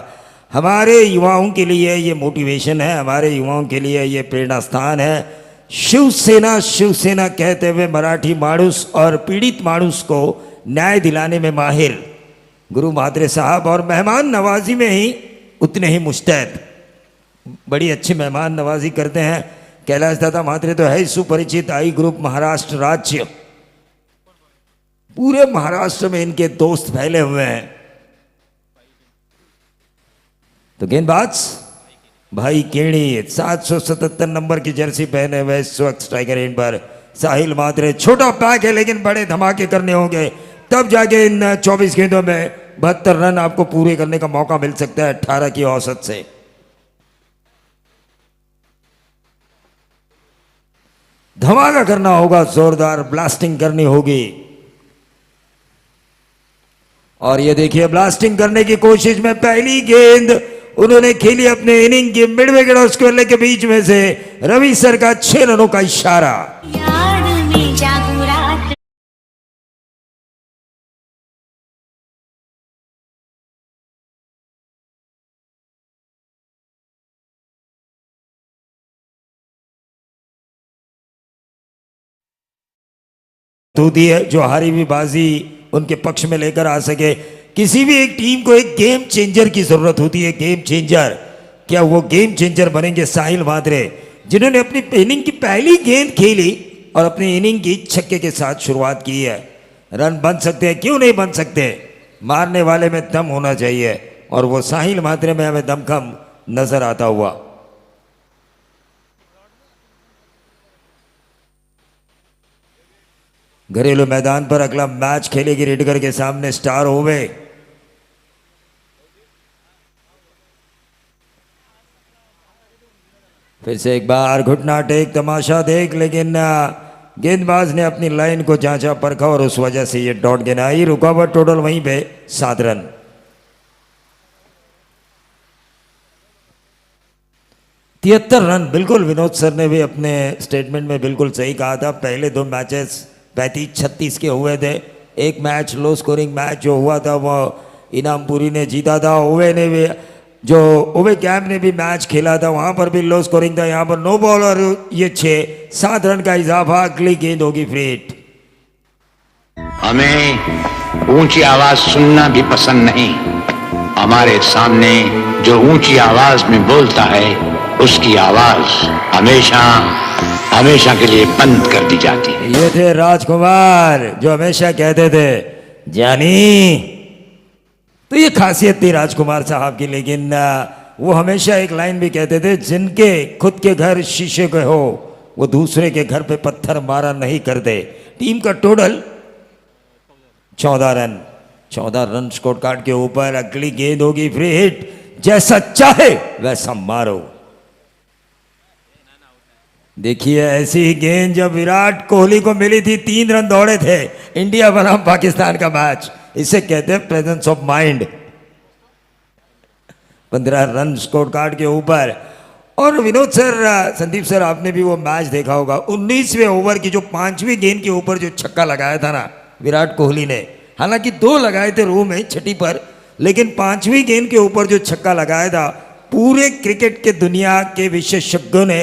[SPEAKER 9] हमारे युवाओं के लिए ये मोटिवेशन है, हमारे युवाओं के लिए ये प्रेरणा स्थान है। शिवसेना शिवसेना कहते हुए मराठी माणूस और पीड़ित माणूस को न्याय दिलाने में माहिर गुरु महात्रे साहब, और मेहमान नवाजी में ही उतने ही मुस्तैद, बड़ी अच्छी मेहमान नवाजी करते हैं। कैलाश दादा महात्रे तो है सुपरिचित, आई ग्रुप महाराष्ट्र राज्य, पूरे महाराष्ट्र में इनके दोस्त फैले हुए हैं। तो गेंदबाज भाई केणी 777 नंबर की जर्सी पहने हुए इस वक्त स्ट्राइकर एंड पर साहिल महात्रे। छोटा पैक है लेकिन बड़े धमाके करने होंगे, तब जाके इन 24 गेंदों में 72 रन आपको पूरे करने का मौका मिल सकता है 18 की औसत से। धमाका करना होगा, जोरदार ब्लास्टिंग करनी होगी। और ये देखिए ब्लास्टिंग करने की कोशिश में पहली गेंद उन्होंने खेली अपने इनिंग की मिड विकेट और स्क्वेयर लेग के बीच में से रवि सर का 6 रनों का इशारा।
[SPEAKER 5] याड में जागुरात.
[SPEAKER 9] दूधी है जो हारी हुई बाजी उनके पक्ष में लेकर आ सके। किसी भी एक टीम को एक गेम चेंजर की जरूरत होती है, गेम चेंजर। क्या वो गेम चेंजर बनेंगे साहिल महात्रे, जिन्होंने अपनी इनिंग की पहली गेंद खेली और अपनी इनिंग की छक्के के साथ शुरुआत की है। रन बन सकते हैं, क्यों नहीं बन सकते, मारने वाले में दम होना चाहिए और वो साहिल महात्रे में हमें दमखम नजर आता हुआ। घरेलू मैदान पर अगला मैच खेलेगी रेडगर के सामने स्टार होवे। फिर से एक बार घुटना टेक तमाशा देख, लेकिन गेंदबाज ने अपनी लाइन को जांचा परखा और उस वजह से ये डॉट गेंद आई। रुकावट टोटल वहीं पे 7 रन। तिहत्तर रन, बिल्कुल विनोद सर ने भी अपने स्टेटमेंट में बिल्कुल सही कहा था। पहले 2 मैचेस 35-36 के हुए थे। एक मैच लो स्कोरिंग मैच जो हुआ था वो इनामपुरी ने जीता था। ओवे ने भी, जो ओवे कैंप ने भी मैच खेला था, वहां पर भी लो स्कोरिंग था। यहाँ पर नो बॉल और ये 6-7 रन का इजाफा। अगली गेंद होगी फ्री हिट।
[SPEAKER 10] हमें ऊंची आवाज सुनना भी पसंद नहीं। हमारे सामने जो ऊंची आवाज में बोलता है उसकी आवाज हमेशा हमेशा के लिए बंद कर दी जाती है।
[SPEAKER 9] ये थे राजकुमार जो हमेशा कहते थे जानी। तो ये खासियत थी राजकुमार साहब की, लेकिन वो हमेशा एक लाइन भी कहते थे, जिनके खुद के घर शीशे के हो वो दूसरे के घर पे पत्थर मारा नहीं करते। टीम का total 14 run. 14 run score card के ऊपर। अगली गेंद होगी फ्री हिट। जैसा चाहे वैसा मारो। देखिए ऐसी ही गेंद जब विराट कोहली को मिली थी, 3 रन दौड़े थे। इंडिया बनाम पाकिस्तान का मैच, इसे कहते हैं presence of mind. 15 run score card के ऊपर। और विनोद सर, संदीप सर, आपने भी वो मैच देखा होगा। 19वें ओवर की जो 5वीं गेंद के ऊपर जो छक्का लगाया था ना विराट कोहली ने, हालांकि 2 लगाए थे रो में छठी पर, लेकिन 5वीं गेंद के ऊपर जो छक्का लगाया था, पूरे क्रिकेट के दुनिया के विशेषज्ञों ने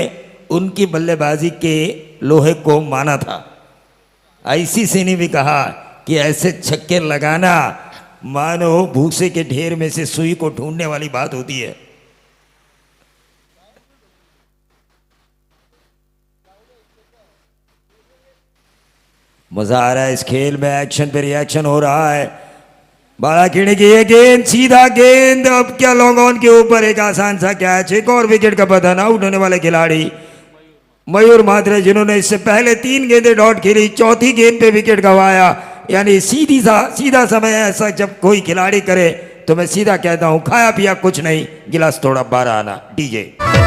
[SPEAKER 9] उनकी बल्लेबाजी के लोहे को माना था। आईसीसी ने भी कहा कि ऐसे छक्के लगाना मानो भूसे के ढेर में से सुई को ढूंढने वाली बात होती है। मजा आ रहा है इस खेल में, एक्शन पे रिएक्शन हो रहा है। बाला खेलने की ये गेंद, सीधा गेंद, अब क्या लॉन्ग ऑन के ऊपर एक आसान सा कैच, एक और विकेट का पतन, आउट होने वाले खिलाड़ी मयूर म्हात्रे, जिन्होंने इससे पहले 3 गेंदें डॉट खेली, चौथी गेंद पे विकेट गंवाया। यानी सीधा समय ऐसा जब कोई खिलाड़ी करे तो मैं सीधा कहता हूं खाया पिया कुछ नहीं, गिलास थोड़ा 12 आना। डीजे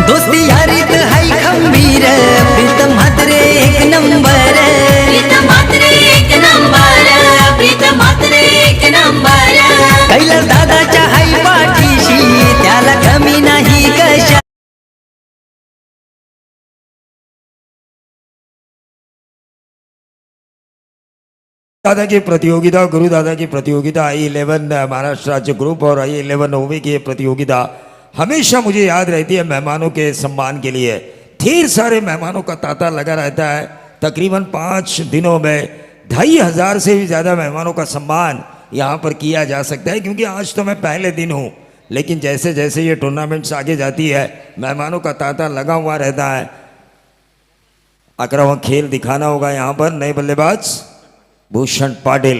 [SPEAKER 6] दोस्ती यारी तो है खंबीर, प्रीतम म्हात्रे एक नंबर, प्रीतम म्हात्रे एक नंबर, प्रीतम म्हात्रे एक नंबर, कैलास दादाच्या हाय पाठीशी त्याला कमी नाही कशा।
[SPEAKER 9] दादा की प्रतियोगिता, गुरु दादा की प्रतियोगिता, I11 महाराष्ट्र राज्य ग्रुप और I11 ओवी की प्रतियोगिता हमेशा मुझे याद रहती है मेहमानों के सम्मान के लिए। ढेर सारे मेहमानों का तांता लगा रहता है। तकरीबन 5 दिनों में 2500 से भी ज़्यादा मेहमानों का सम्मान यहाँ पर किया जा सकता है। क्योंकि आज तो मैं पहले दिन हूँ, लेकिन जैसे जैसे ये टूर्नामेंट्स आगे जाती है मेहमानों का तांता लगा हुआ रहता है। आक्रमक खेल दिखाना होगा यहाँ पर। नए बल्लेबाज भूषण पाटिल,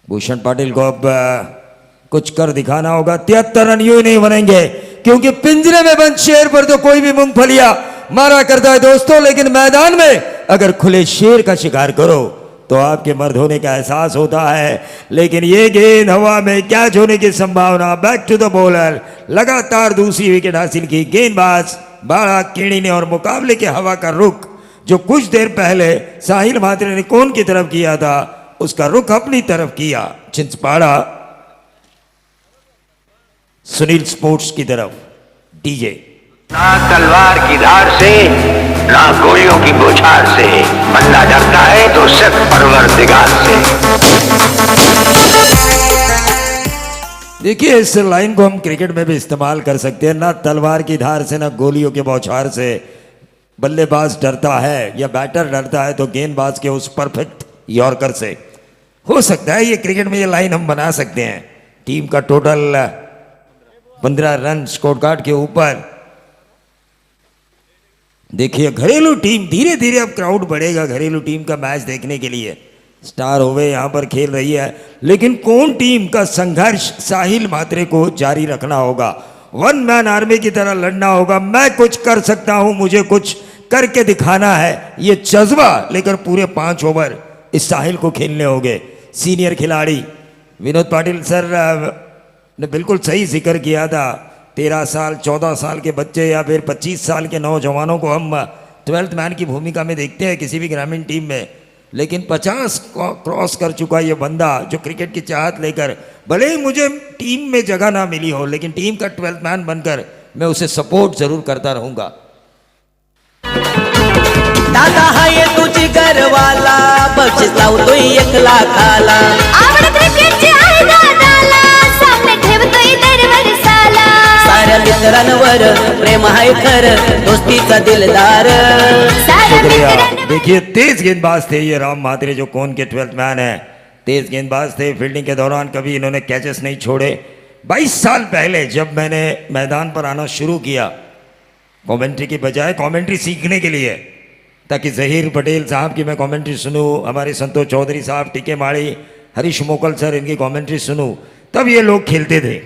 [SPEAKER 9] भूषण पाटिल को अब कुछ कर दिखाना होगा। 73 रन यूं नहीं बनेंगे, क्योंकि पिंजरे में बंद शेर पर तो कोई भी मूंगफलियां मारा करता है दोस्तों, लेकिन मैदान में अगर खुले शेर का शिकार करो तो आपके मर्द होने का एहसास होता है। लेकिन ये गेंद हवा में कैच होने की संभावना। बैक टू द बॉलर, लगातार दूसरी विकेट हासिल की गेंदबाज बाड़ा केणी ने, और मुकाबले के हवा का रुख जो कुछ देर पहले साहिल म्हात्रे ने कोन की तरफ किया था, उसका रुख अपनी तरफ किया छिंदवाड़ा सुनील स्पोर्ट्स की तरफ। डीजे
[SPEAKER 10] ना तलवार की धार से ना गोलियों की बौछार से, बंदा डरता है तो सिर्फ परवरदिगार से।
[SPEAKER 9] देखिए इस लाइन को हम क्रिकेट में भी इस्तेमाल कर सकते हैं। ना तलवार की धार से ना गोलियों के बौछार से, बल्लेबाज डरता है या बैटर डरता है तो गेंदबाज के उस परफेक्ट यॉर्कर से। हो सकता है ये क्रिकेट में ये लाइन हम बना सकते हैं। टीम का टोटल 15 रन स्कोर कार्ड के ऊपर। देखिए घरेलू टीम, धीरे धीरे अब क्राउड बढ़ेगा घरेलू टीम का मैच देखने के लिए। स्टार ओवे यहाँ पर खेल रही है, लेकिन कौन टीम का संघर्ष साहिल म्हात्रे को जारी रखना होगा। 1 मैन आर्मी की तरह लड़ना होगा। मैं कुछ कर सकता हूं, मुझे कुछ करके दिखाना है, ये जज्बा लेकर पूरे 5 ओवर इस साहिल को खेलने होंगे। सीनियर खिलाड़ी विनोद पाटिल सर ने बिल्कुल सही जिक्र किया था। 13 साल 14 साल के बच्चे या फिर 25 साल के नौजवानों को हम 12th मैन की भूमिका में देखते हैं किसी भी ग्रामीण टीम में, लेकिन 50 क्रॉस कर चुका ये बंदा जो क्रिकेट की चाहत लेकर, भले ही मुझे टीम में जगह ना मिली हो, लेकिन टीम का 12th मैन बनकर मैं उसे सपोर्ट जरूर करता रहूंगा।
[SPEAKER 6] दादा हाय तुझी घरवाला, बक्षीस लावतोय 1 लाखाला,
[SPEAKER 5] आवड क्रिकेटची आहे दादाला, सामने ठेवतोय दरवर्षाला,
[SPEAKER 6] साऱ्या मित्रांवर प्रेम आहे खर, दोस्तीचा दिलदार,
[SPEAKER 5] साऱ्या
[SPEAKER 9] शुक्रिया।
[SPEAKER 5] मित्रांना
[SPEAKER 9] देखिए तेज गेंदबाज थे ये राम म्हात्रे जो कोन के 12th मैन है। तेज गेंदबाज थे, फील्डिंग के दौरान कभी इन्होंने कैचेस नहीं छोड़े। 22 साल पहले जब मैंने मैदान पर आना शुरू किया कमेंट्री की बजाय, कमेंट्री सीखने के लिए, ताकि जहीर पटेल साहब की मैं कमेंट्री सुनूं, हमारे संतोष चौधरी साहब, टीके माड़ी, हरीश मोकल सर, इनकी कमेंट्री सुनूं, तब ये लोग खेलते थे।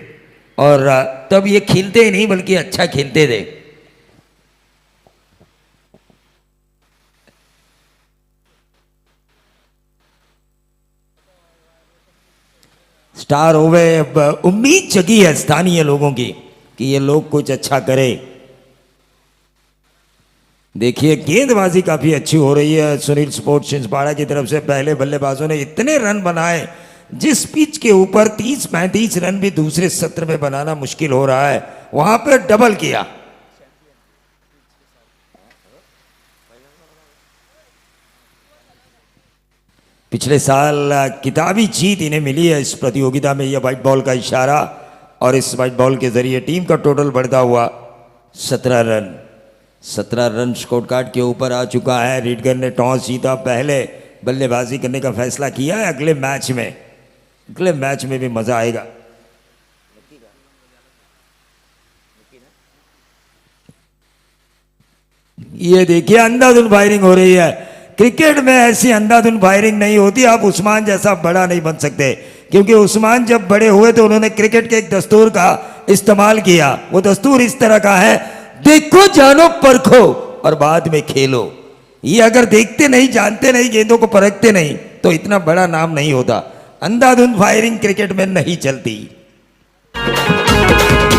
[SPEAKER 9] और तब ये खेलते ही नहीं बल्कि अच्छा खेलते थे। स्टार ओवे अब उम्मीद जगी है स्थानीय लोगों की कि ये लोग कुछ अच्छा करें। देखिए गेंदबाजी काफी अच्छी हो रही है सुनील स्पोर्ट्स छिंदवाड़ा की तरफ से। पहले बल्लेबाजों ने इतने रन बनाए, जिस पिच के ऊपर 30-35 रन भी दूसरे सत्र में बनाना मुश्किल हो रहा है, वहां पर डबल किया। पिछले साल किताबी जीत इन्हें मिली है इस प्रतियोगिता में। यह व्हाइट बॉल का इशारा, और इस व्हाइट बॉल के जरिए टीम का टोटल बढ़ता हुआ 17 रन। 17 रन स्कोर कार्ड के ऊपर आ चुका है। रीडगर ने टॉस जीता, पहले बल्लेबाजी करने का फैसला किया है। अगले मैच में भी मजा आएगा। ये देखिए अंधाधुंध फायरिंग हो रही है। क्रिकेट में ऐसी अंधाधुंध फायरिंग नहीं होती। आप उस्मान जैसा बड़ा नहीं बन सकते, क्योंकि उस्मान जब बड़े हुए तो उन्होंने क्रिकेट के एक दस्तूर का इस्तेमाल किया। वो दस्तूर इस तरह का है, देखो जानो परखो और बाद में खेलो। ये अगर देखते नहीं, जानते नहीं, गेंदों को परखते नहीं, तो इतना बड़ा नाम नहीं होता। अंधाधुंध फायरिंग क्रिकेट में नहीं चलती।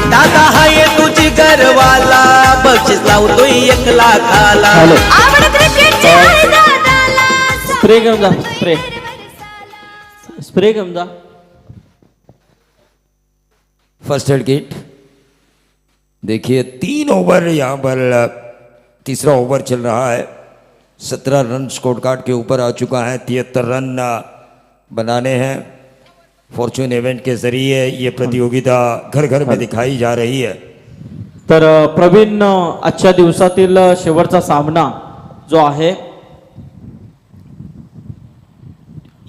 [SPEAKER 3] दादा हाय तुझी घरवाला बक्षीस लावतोय 1 लाखाला.
[SPEAKER 1] हॅलो,
[SPEAKER 5] आवड क्रिकेटची आहे दादाला.
[SPEAKER 1] स्प्रे घेऊन जा, स्प्रे घेऊन जा.
[SPEAKER 9] First aid kit. देखिए 3 ओवर यहाँ पर, तीसरा ओवर चल रहा है। 17 रन स्कोर कार्ड के ऊपर आ चुका है। 73 रन बनाने हैं। फॉर्च्यून इवेंट के जरिए ये प्रतियोगिता घर घर में दिखाई जा रही है।
[SPEAKER 1] तर प्रवीण, आजच्या दिवसातील शेवटचा सामना जो आहे,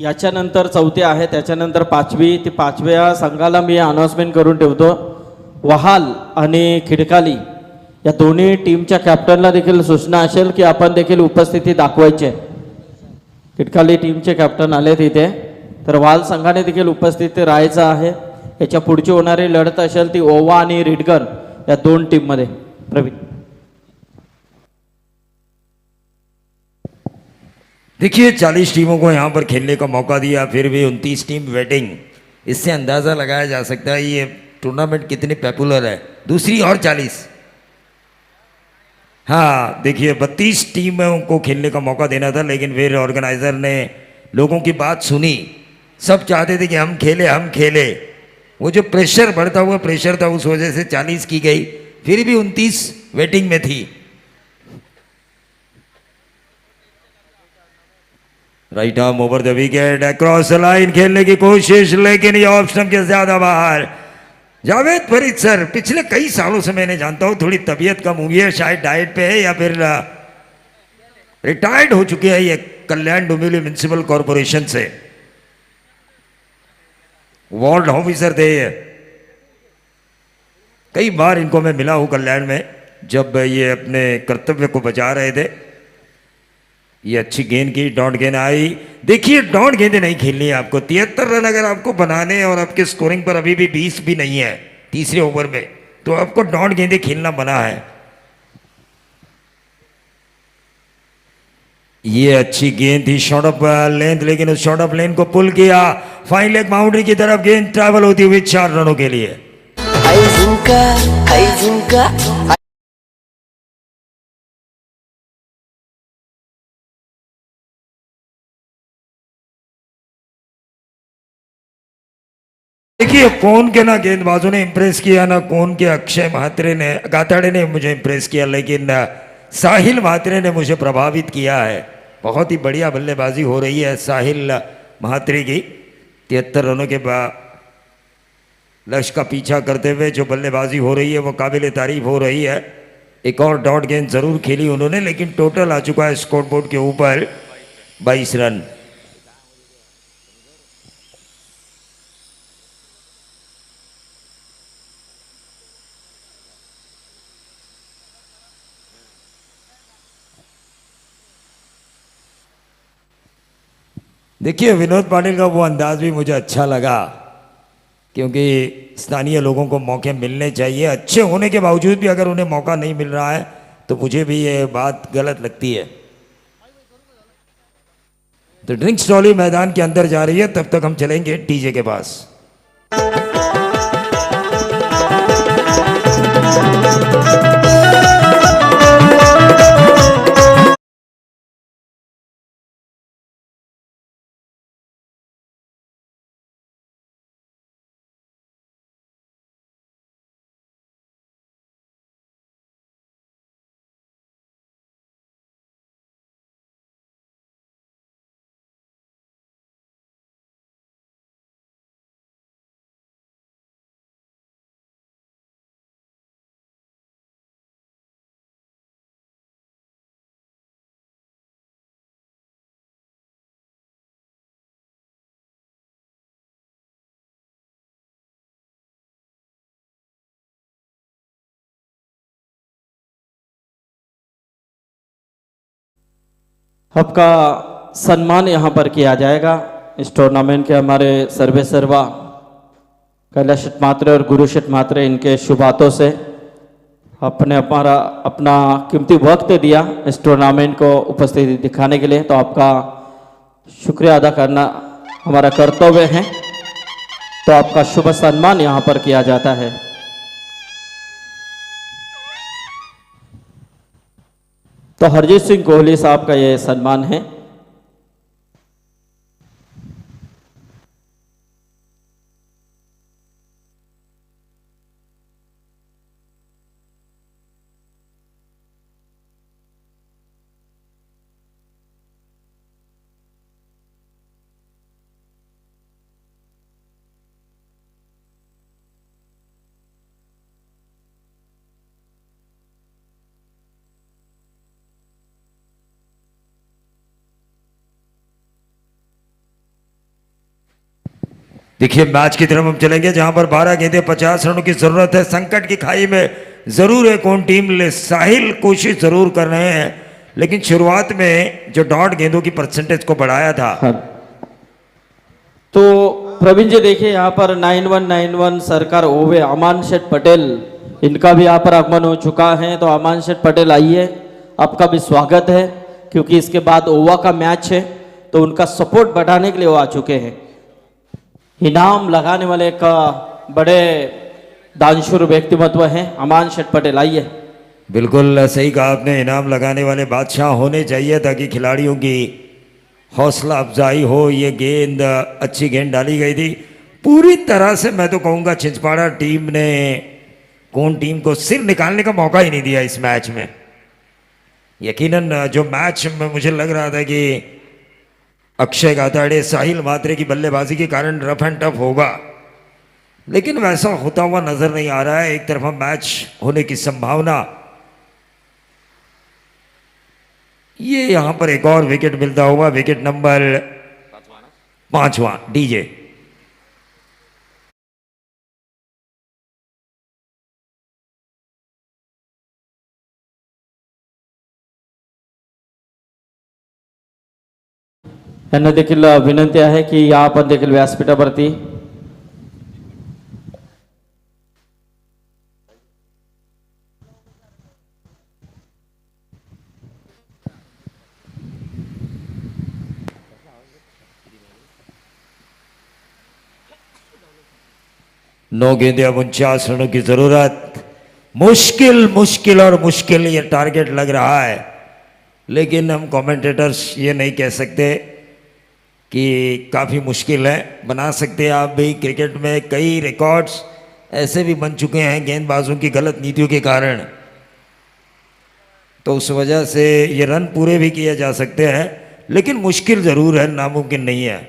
[SPEAKER 1] याच्यानंतर चौथी आहे, त्याच्यानंतर पाचवी. ती 5व्या संघाला मी अनाउन्समेंट करून ठेवतो. वहाल आणि खिडकाली या दोन्ही टीमच्या कॅप्टनला देखील सूचना असेल की आपण देखील उपस्थिती दाखवायची आहे. खिडकाली टीमचे कॅप्टन आले तिथे, तर वाल संघाने देखील उपस्थित राहायचं आहे. याच्या पुढची होणारी लढत असेल ती ओवा आणि रिडगर या 2 टीममध्ये. प्रवीण,
[SPEAKER 9] देखिए 40 टीमों को यहाँ पर खेलने का मौका दिया, फिर भी 29 टीम वेटिंग। इससे अंदाज़ा लगाया जा सकता है ये टूर्नामेंट कितनी पॉपुलर है। दूसरी और 40, हाँ देखिए 32 टीमों को खेलने का मौका देना था, लेकिन फिर ऑर्गेनाइजर ने लोगों की बात सुनी। सब चाहते थे कि हम खेले। वो जो प्रेशर, बढ़ता हुआ प्रेशर था, उस वजह से 40 की गई, फिर भी 29 वेटिंग में थी। Right arm over the wicket, across the line खेलने की कोशिश, लेकिन ये ऑप्शन के ज्यादा बाहर। जावेद फरीद सर, पिछले कई सालों से मैंने जानता हूं थोड़ी तबीयत कम हुई है, शायद डाइट पे है या फिर रिटायर्ड हो चुके हैं ये कल्याण डोंबिवली म्युनिसिपल कॉरपोरेशन से। वार्ड ऑफिसर थे ये। कई बार इनको मैं मिला हूं कल्याण में, जब ये अपने कर्तव्य को बचा रहे थे। ये अच्छी गेंद की, डॉट गेंद आई। देखिए डॉट गेंदें नहीं खेलनी है आपको। 73 रन अगर आपको बनाने और आपके स्कोरिंग पर अभी भी 20 भी नहीं है तीसरे ओवर में, तो आपको डॉट गेंदें खेलना बना है। ये अच्छी गेंद थी, शॉर्ट ऑफ लेंथ, लेकिन उस शॉर्ट ऑफ लेंथ को पुल किया। फाइन लेग बाउंड्री की तरफ गेंद ट्रैवल होती हुई 4 रनों के लिए। देखिए कौन के ना गेंदबाजों ने इंप्रेस किया, ना कौन के अक्षय महात्रे ने, गाताड़े ने मुझे इंप्रेस किया, लेकिन साहिल महात्रे ने मुझे प्रभावित किया है। बहुत ही बढ़िया बल्लेबाजी हो रही है साहिल महात्रे की। 73 रनों के बाद लक्ष्य का पीछा करते हुए जो बल्लेबाजी हो रही है वो काबिल तारीफ हो रही है। एक और डॉट गेंद जरूर खेली उन्होंने, लेकिन टोटल आ चुका है स्कोरबोर्ड के ऊपर 22 रन। देखिए विनोद पाटिल का वो अंदाज भी मुझे अच्छा लगा, क्योंकि स्थानीय लोगों को मौके मिलने चाहिए। अच्छे होने के बावजूद भी अगर उन्हें मौका नहीं मिल रहा है तो मुझे भी ये बात गलत लगती है। तो ड्रिंक्स ट्रॉली मैदान के अंदर जा रही है, तब तक हम चलेंगे टीजे के पास।
[SPEAKER 1] आपका सम्मान यहाँ पर किया जाएगा। इस टूर्नामेंट के हमारे सर्वे सर्वा कैलाश मात्रे और गुरु मात्रे इनके शुभ हाथों से आपने अपना कीमती वक्त दिया इस टूर्नामेंट को उपस्थिति दिखाने के लिए, तो आपका शुक्रिया अदा करना हमारा कर्तव्य है। तो आपका शुभ सम्मान यहाँ पर किया जाता है। तो हरजीत सिंह कोहली साहब का ये सम्मान है।
[SPEAKER 9] देखिए मैच की तरफ हम चलेंगे जहां पर 12 गेंदें 50 रनों की जरूरत है। संकट की खाई में जरूर है कौन टीम ले। साहिल कोशिश जरूर कर रहे हैं, लेकिन शुरुआत में जो डॉट गेंदों की परसेंटेज को बढ़ाया था।
[SPEAKER 1] हाँ। तो प्रवीण जी देखिए यहाँ पर 9191 सरकार ओवे अमान शेठ पटेल, इनका भी यहाँ पर आगमन हो चुका है। तो अमान शेठ पटेल आइए, आपका भी स्वागत है, क्योंकि इसके बाद ओवा का मैच है तो उनका सपोर्ट बढ़ाने के लिए वो आ चुके हैं। इनाम लगाने वाले का बड़े दानशूर व्यक्तिमत्व हैं अमान शेठ पटेल, आइए।
[SPEAKER 9] बिल्कुल सही कहा आपने, इनाम लगाने वाले बादशाह होने चाहिए ताकि खिलाड़ियों की हौसला अफजाई हो। ये गेंद अच्छी गेंद डाली गई थी पूरी तरह से। मैं तो कहूँगा छिंदवाड़ा टीम ने कौन टीम को सिर निकालने का मौका ही नहीं दिया इस मैच में। यकीनन जो मैच में मुझे लग रहा था कि अक्षय गाताड़े साहिल मात्रे की बल्लेबाजी के कारण रफ एंड टफ होगा, लेकिन वैसा होता हुआ नजर नहीं आ रहा है। एक तरफा मैच होने की संभावना। ये यहां पर एक और विकेट मिलता हुआ, विकेट नंबर 5वां डीजे।
[SPEAKER 1] यांना देखील विनंती आहे की या आपण देखील व्यासपीठावरती
[SPEAKER 9] नौ गेंदे अब 49 रनों की जरूरत। मुश्किल मुश्किल और मुश्किल ये टारगेट लग रहा है, लेकिन हम कमेंटेटर्स ये नहीं कह सकते कि काफ़ी मुश्किल है। बना सकते हैं आप भी। क्रिकेट में कई रिकॉर्ड्स ऐसे भी बन चुके हैं गेंदबाजों की गलत नीतियों के कारण, तो उस वजह से ये रन पूरे भी किए जा सकते हैं, लेकिन मुश्किल ज़रूर है, नामुमकिन नहीं है।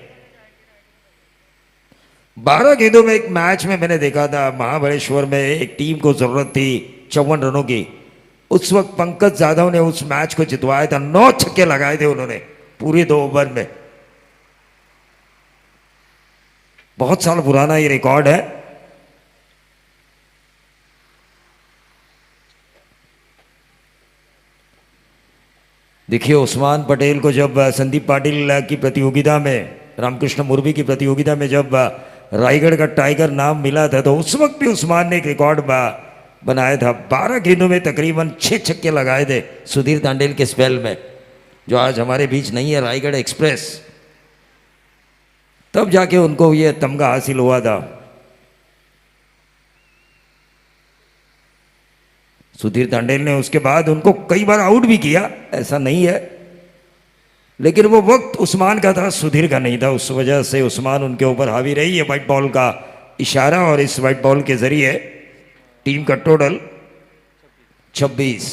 [SPEAKER 9] 12 गेंदों में एक मैच में मैंने देखा था महाबलेश्वर में एक टीम को ज़रूरत थी 54 रनों की। उस वक्त पंकज यादव ने उस मैच को जितवाया था। 9 छक्के लगाए थे उन्होंने पूरे 2 ओवर में। बहुत साल पुराना ये रिकॉर्ड है। देखिए उस्मान पटेल को जब संदीप पाटिल की प्रतियोगिता में, रामकृष्ण मुर्वी की प्रतियोगिता में जब रायगढ़ का टाइगर नाम मिला था, तो उस वक्त भी उस्मान ने एक रिकॉर्ड बनाया था। 12 गेंदों में तकरीबन 6 छक्के लगाए थे सुधीर तांडेल के स्पेल में, जो आज हमारे बीच नहीं है, रायगढ़ एक्सप्रेस। तब जाके उनको ये तमगा हासिल हुआ था। सुधीर तांडेल ने उसके बाद उनको कई बार आउट भी किया, ऐसा नहीं है, लेकिन वो वक्त उस्मान का था, सुधीर का नहीं था। उस वजह से उस्मान उनके ऊपर हावी रही है। वाइट बॉल का इशारा, और इस वाइट बॉल के जरिए टीम का टोटल 26।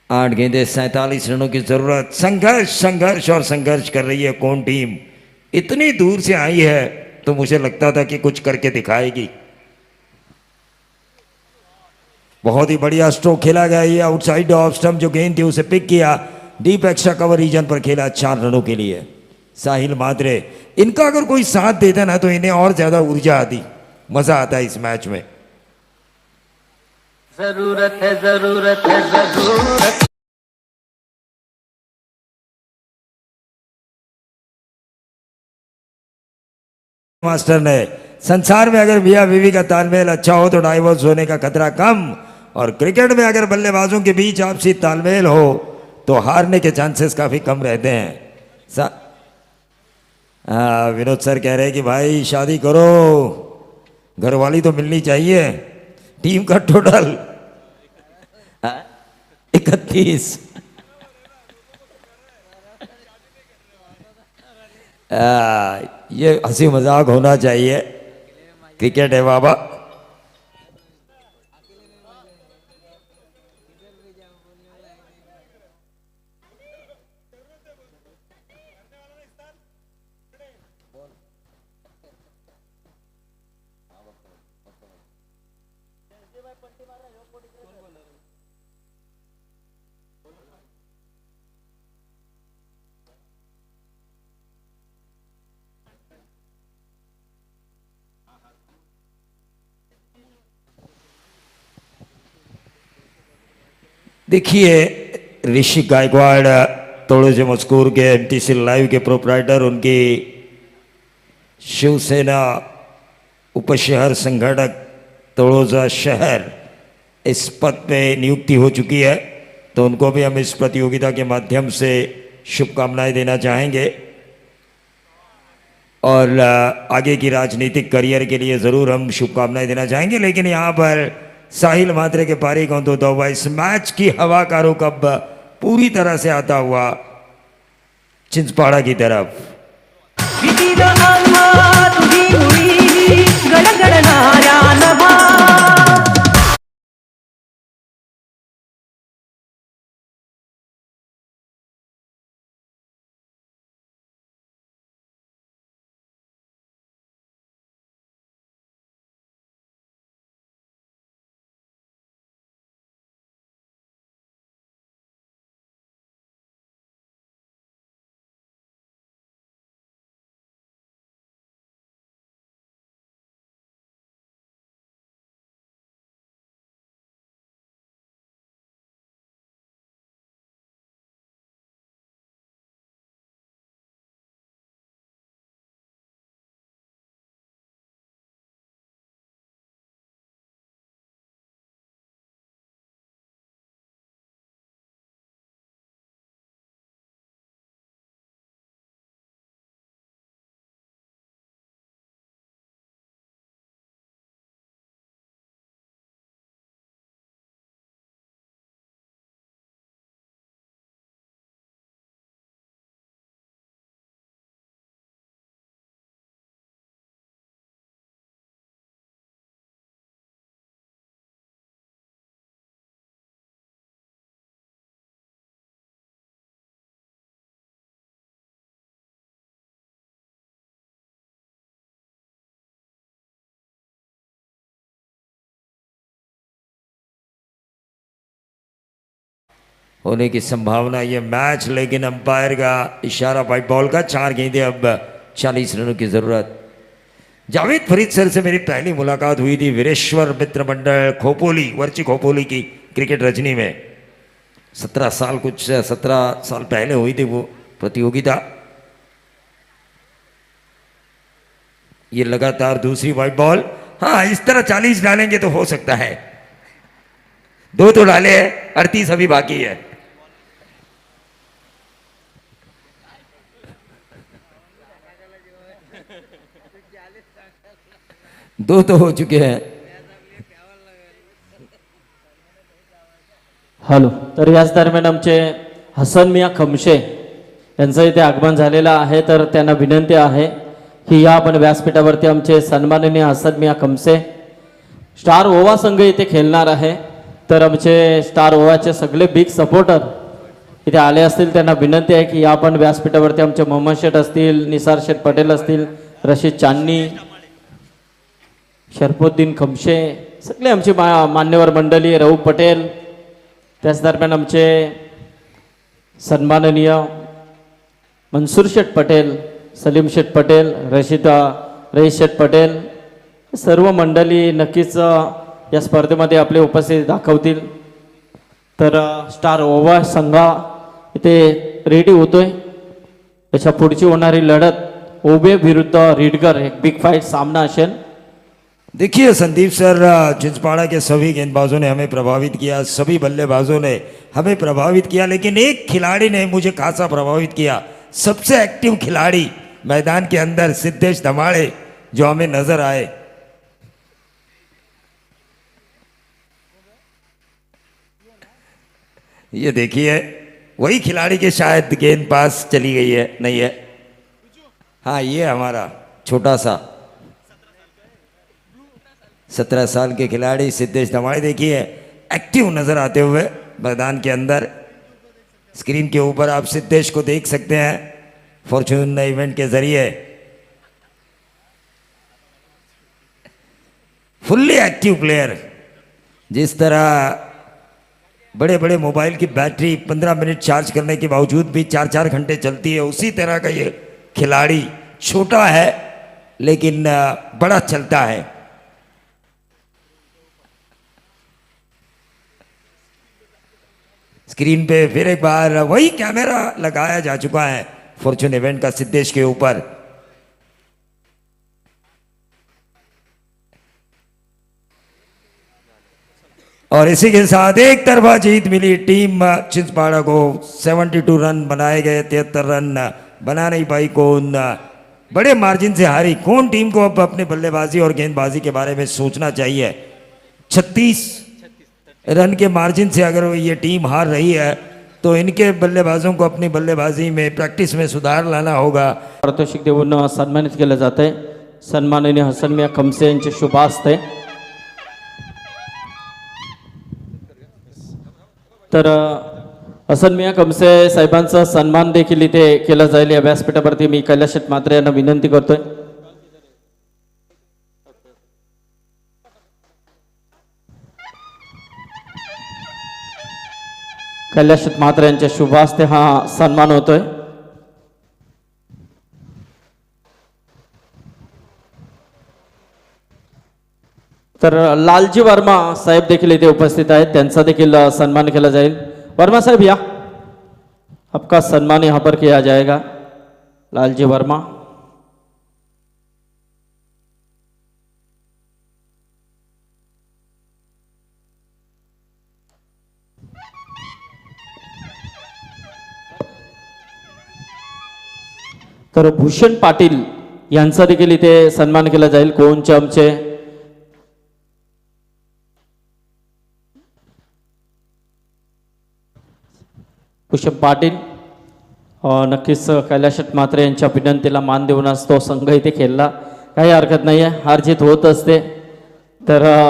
[SPEAKER 9] 8 गेंदे 47 रनों की जरूरत। संघर्ष संघर्ष और संघर्ष कर रही है कौन टीम। इतनी दूर से आई है तो मुझे लगता था कि कुछ करके दिखाएगी। बहुत ही बढ़िया स्ट्रोक खेला गया। ये आउटसाइड ऑफ स्टंप जो गेंद थी उसे पिक किया, डीप एक्स्ट्रा कवर रीजन पर खेला 4 रनों के लिए। साहिल मात्रे, इनका अगर कोई साथ देता ना तो इन्हें और ज्यादा ऊर्जा आती, मजा आता है इस मैच में।
[SPEAKER 6] जरूरत है जरूरत है जरूरत
[SPEAKER 9] मास्टर ने संसार में अगर मियाँ बीवी का तालमेल अच्छा हो तो डाइवोर्स होने का खतरा कम, और क्रिकेट में अगर बल्लेबाजों के बीच आपसी तालमेल हो तो हारने के चांसेस काफी कम रहते हैं। विनोद सर कह रहे हैं कि भाई शादी करो, घरवाली तो मिलनी चाहिए। टीम का टोटल 31। ये हंसी मजाक होना चाहिए, क्रिकेट है बाबा। देखिए ऋषि गायकवाड़ तोड़ोजे मस्कूर के एमटीसी लाइव के प्रोपराइटर, उनकी शिवसेना उपशहर संगठक तोड़ोजा शहर इस पद पे नियुक्ति हो चुकी है, तो उनको भी हम इस प्रतियोगिता के माध्यम से शुभकामनाएं देना चाहेंगे और आगे की राजनीतिक करियर के लिए ज़रूर हम शुभकामनाएं देना चाहेंगे। लेकिन यहाँ पर साहिल मात्रे के पारी को तो इस मैच की हवा का रुख अब पूरी तरह से आता हुआ चिंचपाड़ा की तरफ। होने की संभावना ये मैच, लेकिन अंपायर का इशारा व्हाइट बॉल का। 4 गेंदें, अब 40 रनों की जरूरत। जावेद फरीद सर से मेरी पहली मुलाकात हुई थी वीरेश्वर मित्र मंडल खोपोली, वर्ची खोपोली की क्रिकेट रजनी में। 17 साल पहले हुई थी वो प्रतियोगिता। ये लगातार दूसरी व्हाइट बॉल। हाँ, इस तरह 40 डालेंगे तो हो सकता है। 2 तो डाले हैं, 38 अभी बाकी है। दो तो हो चुके हैं।
[SPEAKER 1] हॅलो, तर याच दरम्यान आमचे हसन मिया खमशे यांचं इथे आगमन झालेलं आहे, तर त्यांना विनंती आहे की या आपण व्यासपीठावरती आमचे सन्माननीय हसन मिया खमसे स्टार ओवा संघ इथे खेळणार आहे। तर आमचे स्टार ओवाचे सगळे बिग सपोर्टर इथे आले असतील, त्यांना विनंती आहे की या आपण व्यासपीठावरती आमचे मोहम्मद शेठ असतील, निसार शेठ पटेल असतील, रशीद चांदनी, शरफुद्दीन खमशे, सगळे आमची मान्यवर मंडळी, राऊफ पटेल, त्याच दरम्यान आमचे सन्माननीय मनसूर शेठ पटेल, सलीम शेठ पटेल, रईस शेठ पटेल, सर्व मंडळी नक्कीच या स्पर्धेमध्ये आपले उपस्थिती दाखवतील। तर स्टार ओवा संघ इथे रेडी होतोय। त्याच्या पुढची होणारी लढत ओबे विरुद्ध रीडगर एक बिग फाइट सामना असेल.
[SPEAKER 9] देखिए संदीप सर, चिंचपाड़ा के सभी गेंदबाजों ने हमें प्रभावित किया, सभी बल्लेबाजों ने हमें प्रभावित किया, लेकिन एक खिलाड़ी ने मुझे खासा प्रभावित किया. सबसे एक्टिव खिलाड़ी मैदान के अंदर सिद्धेश धमाड़े जो हमें नजर आए. ये देखिए वही खिलाड़ी के शायद गेंद पास चली गई है, नहीं है. हाँ, ये हमारा छोटा सा 17 साल के खिलाड़ी सिद्धेश धमाड़े देखिए एक्टिव नजर आते हुए मैदान के अंदर. स्क्रीन के ऊपर आप सिद्धेश को देख सकते हैं फॉर्च्यून इवेंट के जरिए. Fully active player. जिस तरह बड़े बड़े मोबाइल की बैटरी 15 मिनट चार्ज करने के बावजूद भी 4-4 घंटे चलती है, उसी तरह का ये खिलाड़ी छोटा है लेकिन बड़ा चलता है. स्क्रीन पे फिर एक बार वही कैमरा लगाया जा चुका है फॉर्च्यून इवेंट का सिद्धेश के ऊपर. और इसी के साथ एक तरफा जीत मिली टीम चिंचपाड़ा को. 72 रन बनाए गए, 73 रन बना नहीं पाई कौन. बड़े मार्जिन से हारी कौन. टीम को अब अपने बल्लेबाजी और गेंदबाजी के बारे में सोचना चाहिए. 36 रन के मार्जिन से अगर ये टीम हार रही है तो इनके बल्लेबाजों को अपनी बल्लेबाजी में प्रॅक्टिस में सुधार लाना होगा.
[SPEAKER 1] पारितोषिक देऊन सन्मानित केलं जात आहे. सन्माननीय हसन मियाँ खमसे यांचे शुभ हस्ते. तर हसन मियाँ खमसे साहेबांचा सन्मान देखील इथे केला जाईल. या व्यासपीठावरती मी कैलास म्हात्रे यांना विनंती करतोय. कैलास म्हात्रे यांच्या शुभ हस्ते हा सन्मान होतोय. तर लालजी वर्मा साहेब देखील इथे उपस्थित आहेत. त्यांचा देखील सन्मान केला जाईल. वर्मा साहेब या, आपका सम्मान यहाँ पर किया जाएगा. लालजी वर्मा. तर भूषण पाटील यांचा देखील इथे सन्मान केला जाईल. कोणचे आमचे भूषण पाटील नक्कीच कैलास म्हात्रे यांच्या विनंतीला मान देऊनच तो संघ इथे खेळला. काही हरकत नाही आहे, हार जीत होत असते. तर